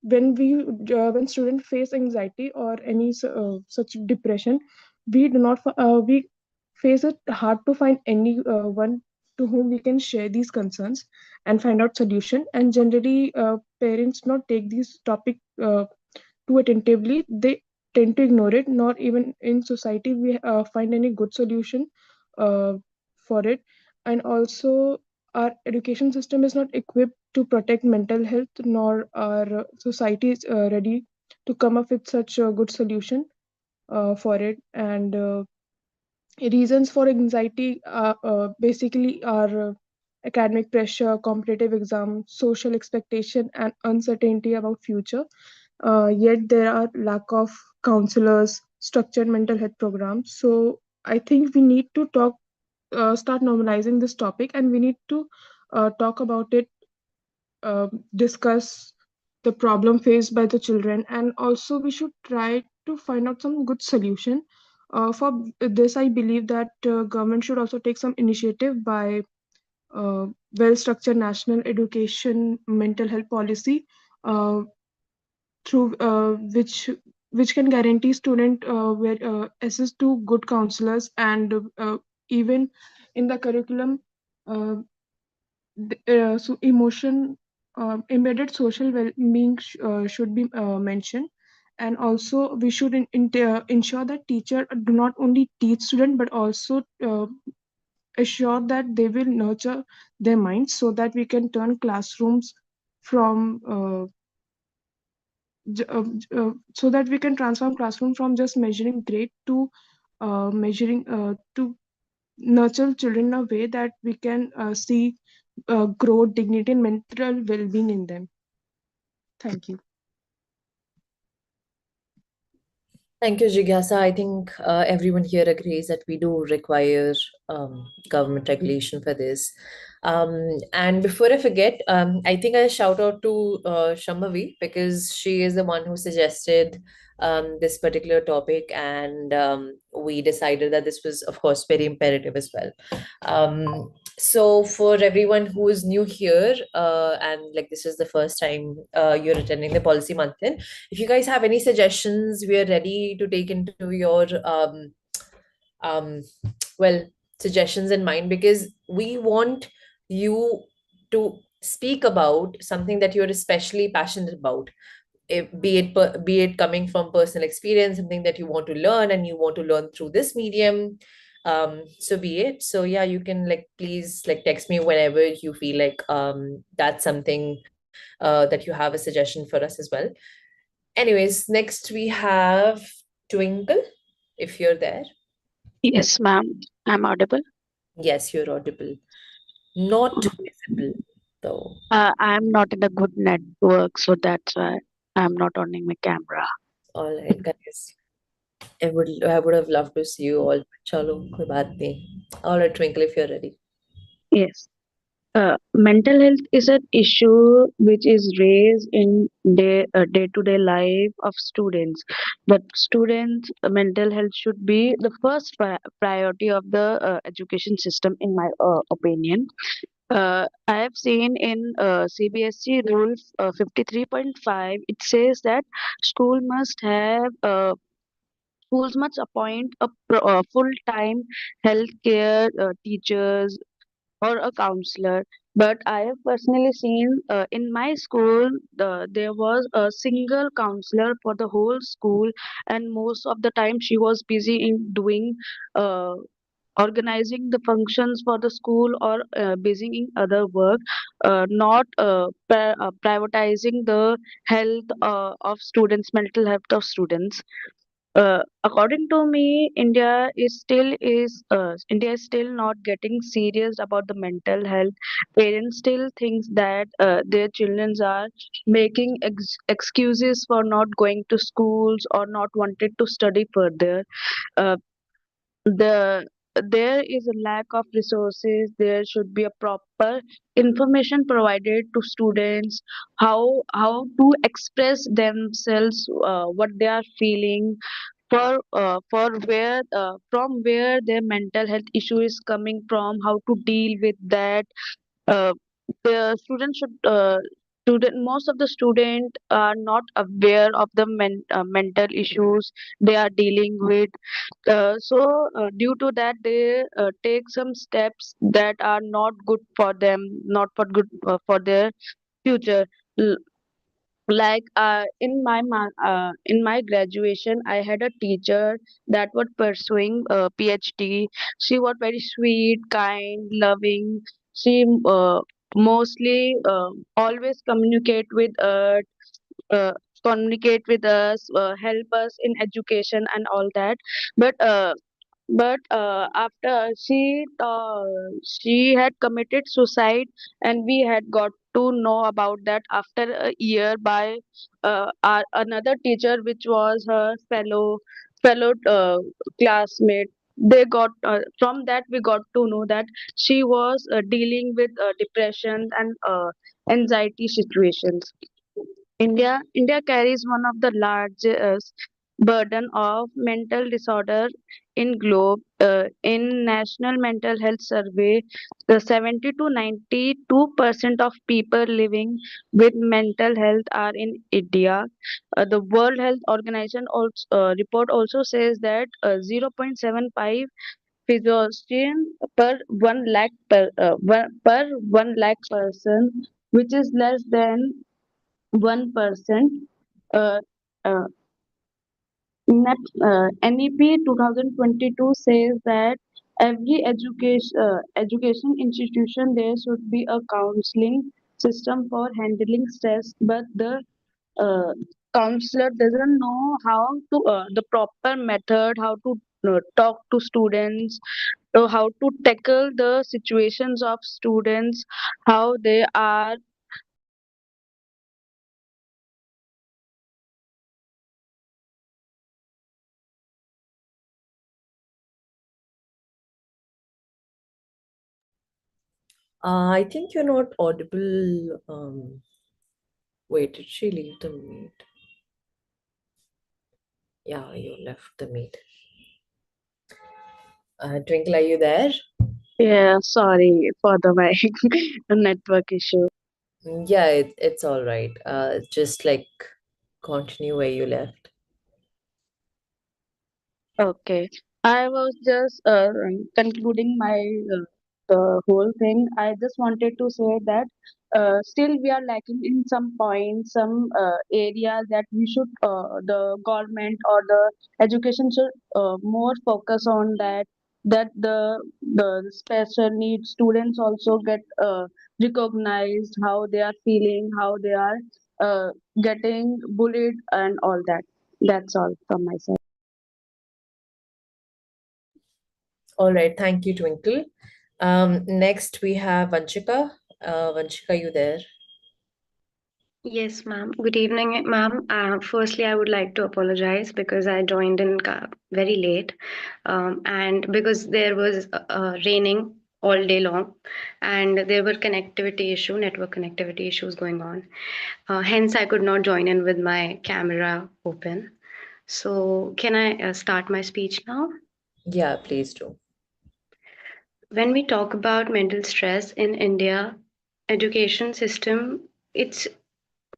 when students face anxiety or any such depression, we face it hard to find any one to whom we can share these concerns and find out solution. And generally, parents not take this topic too attentively. They tend to ignore it. Not even in society we find any good solution uh, for it. And also, our education system is not equipped to protect mental health, nor our society is ready to come up with such a good solution for it. And reasons for anxiety basically are academic pressure, competitive exam, social expectation, and uncertainty about future. Yet there are lack of counselors, structured mental health programs. So I think we need to start normalizing this topic, and we need to talk about it, discuss the problem faced by the children, and also we should try to find out some good solution. For this, I believe that government should also take some initiative by well-structured national education mental health policy, uh, through which can guarantee student where access to good counselors, and even in the curriculum, uh, so emotion embedded social well-being should be mentioned. And also we should ensure that teacher do not only teach student but also assure that they will nurture their minds so that we can turn classrooms from so that we can transform classroom from just measuring grade to measuring to nurture children in a way that we can see growth, dignity, and mental well-being in them. Thank you. Thank you, Jigyasa. I think everyone here agrees that we do require government regulation for this. And before I forget, I think I'll shout out to Shambhavi because she is the one who suggested this particular topic, and we decided that this was, of course, very imperative as well. So for everyone who is new here, and like this is the first time you're attending the Policy Manthan, if you guys have any suggestions, we are ready to take into your um, well, suggestions in mind, because we want you to speak about something that you're especially passionate about, be it coming from personal experience, something that you want to learn and you want to learn through this medium. So be it. So yeah, you can like please like text me whenever you feel like that's something that you have a suggestion for us as well. Anyways, next we have Twinkle, if you're there. Yes, ma'am. I'm audible. Yes, you're audible. Not visible though. I'm not in a good network, so that's why I'm not on my camera. All right, guys. I would have loved to see you all. Chalo, koi baat nahi. All right, Twinkle, if you're ready. Yes. Mental health is an issue which is raised in day-to-day life of students. But students' mental health should be the first priority of the education system, in my opinion. I have seen in CBSE Rule 53.5, it says that school must have schools must appoint a full-time healthcare teachers or a counselor. But I have personally seen in my school there was a single counselor for the whole school, and most of the time she was busy in doing uh, organizing the functions for the school, or busy in other work, not privatizing the health of students, mental health of students. According to me, India is still not getting serious about the mental health. Parents still thinks that their children are making excuses for not going to schools or not wanted to study further. Uh, the there is a lack of resources. There should be a proper information provided to students, how to express themselves, what they are feeling, for where from where their mental health issue is coming from, how to deal with that. uh, the students should student Most of the student are not aware of the mental issues they are dealing with. Due to that, they take some steps that are not good for them, not for good for their future. Like in my graduation, I had a teacher that was pursuing a PhD. She was very sweet, kind, loving. She mostly always uh, communicate with us, help us in education and all that. But after she had committed suicide, and we had got to know about that after a year by another teacher, which was her fellow classmate. They got From that we got to know that she was dealing with depression and anxiety situations. India carries one of the largest burden of mental disorder in globe. In National Mental Health Survey, the 70 to 92% of people living with mental health are in India. The World Health Organization report also says that 0.75 physician per 1 lakh per 1 lakh person, which is less than 1%. Uh, uh, NEP 2022 says that every education institution there should be a counseling system for handling stress, but the uh, counselor doesn't know how to the proper method, how to talk to students, how to tackle the situations of students, how they are. I think you're not audible. Wait, did she leave the meet? Yeah, you left the meet. Twinkle, are you there? Yeah, sorry for the my network issue. Yeah, it's all right. Just like continue where you left. Okay, I was just concluding my the whole thing. I just wanted to say that still we are lacking in some points, some areas that we should the government or the education should more focus on that. That the special needs students also get recognized how they are feeling, how they are uh, getting bullied and all that. That's all from my side. All right, thank you, Twinkle. Next we have Vanchika. Vanchika, you there? Yes, ma'am. Good evening, ma'am. Firstly, I would like to apologize because I joined in very late, and because there was raining all day long, and there were network connectivity issues going on. Hence, I could not join in with my camera open. So, can I start my speech now? Yeah, please do. When we talk about mental stress in India, education system, it's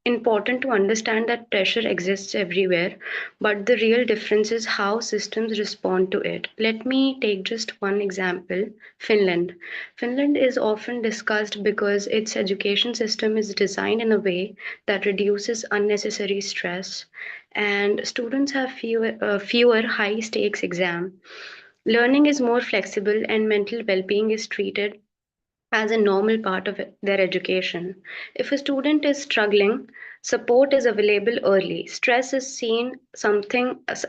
important to understand that pressure exists everywhere, but the real difference is how systems respond to it. Let me take just one example. Finland. Finland is often discussed because its education system is designed in a way that reduces unnecessary stress, and students have fewer high stakes exams. Learning is more flexible, and mental well being is treated as a normal part of their education. If a student is struggling, support is available early. Stress is seen as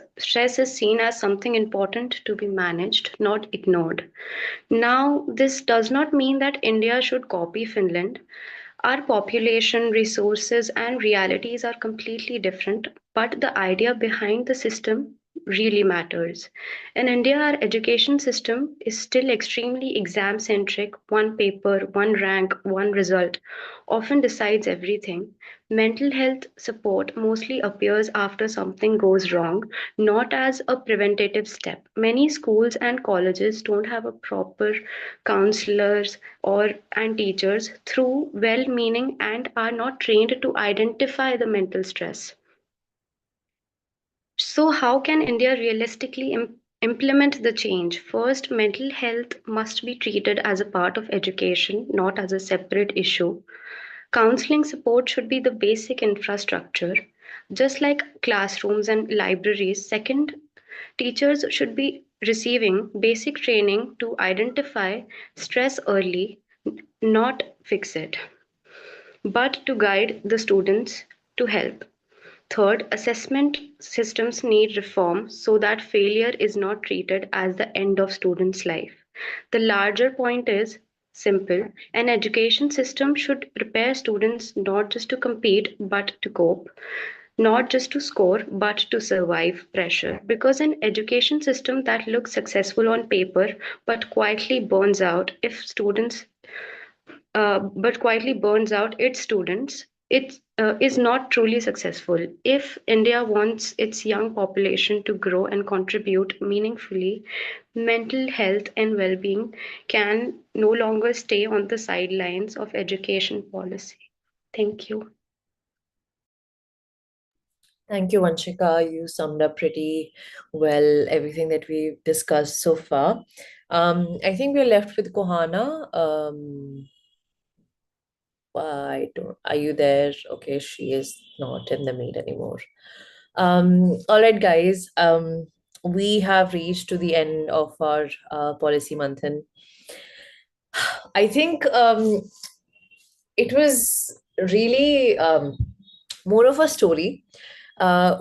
something important to be managed, not ignored. Now, this does not mean that India should copy Finland. Our population, resources, and realities are completely different, but the idea behind the system really matters. In India, our education system is still extremely exam centric. One paper, one rank, one result often decides everything. Mental health support mostly appears after something goes wrong, not as a preventative step. Many schools and colleges don't have a proper counselors or and teachers through well-meaning and are not trained to identify the mental stress. So how can India realistically implement the change? First, mental health must be treated as a part of education, not as a separate issue. Counseling support should be the basic infrastructure, just like classrooms and libraries. Second, teachers should be receiving basic training to identify stress early, not fix it, but to guide the students to help. Third, assessment systems need reform so that failure is not treated as the end of students' life. The larger point is simple: an education system should prepare students not just to compete but to cope, not just to score but to survive pressure. Because an education system that looks successful on paper but quietly burns out its students, it is not truly successful. If India wants its young population to grow and contribute meaningfully, mental health and well being can no longer stay on the sidelines of education policy. Thank you. Thank you, Vanchika. You summed up pretty well everything that we've discussed so far. I think we're left with Kohana. I don't. Are you there? Okay, she is not in the meet anymore. All right, guys. We have reached to the end of our policy manthan. I think it was really more of a story.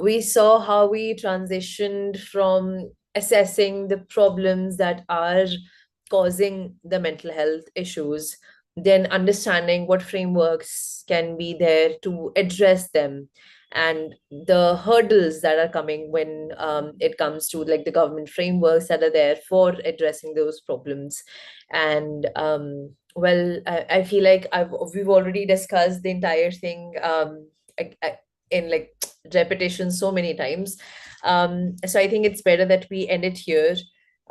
We saw how we transitioned from assessing the problems that are causing the mental health issues, then understanding what frameworks can be there to address them, and the hurdles that are coming when it comes to like the government frameworks that are there for addressing those problems. And well, I feel like we've already discussed the entire thing I, in like repetition so many times. So I think it's better that we end it here.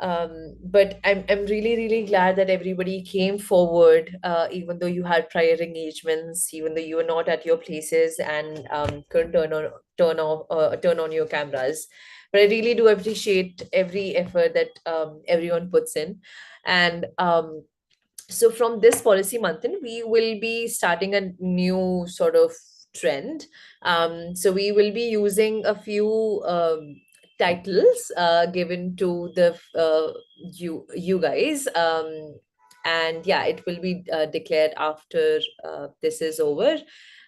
But I'm really, really glad that everybody came forward, even though you had prior engagements, even though you were not at your places and couldn't turn on your cameras. But I really do appreciate every effort that everyone puts in. And so from this policy month in, we will be starting a new sort of trend. So we will be using a few titles given to the you guys. And yeah, it will be declared after this is over.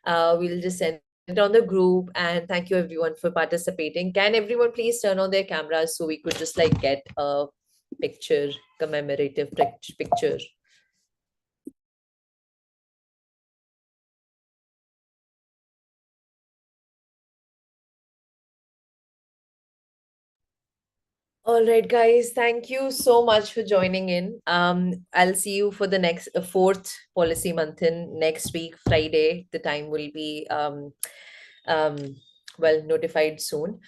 We'll just send it on the group, and thank you everyone for participating. Can everyone please turn on their cameras so we could just like get a picture, commemorative picture. All right, guys, thank you so much for joining in. I'll see you for the next fourth policy month in next week, Friday. The time will be um, well notified soon.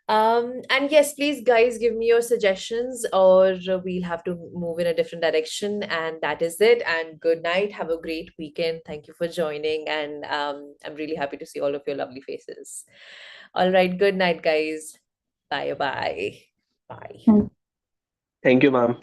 And yes, please, guys, give me your suggestions, or we'll have to move in a different direction. And that is it. And good night. Have a great weekend. Thank you for joining. And I'm really happy to see all of your lovely faces. All right, good night, guys. Bye bye. Bye. Thank you, ma'am.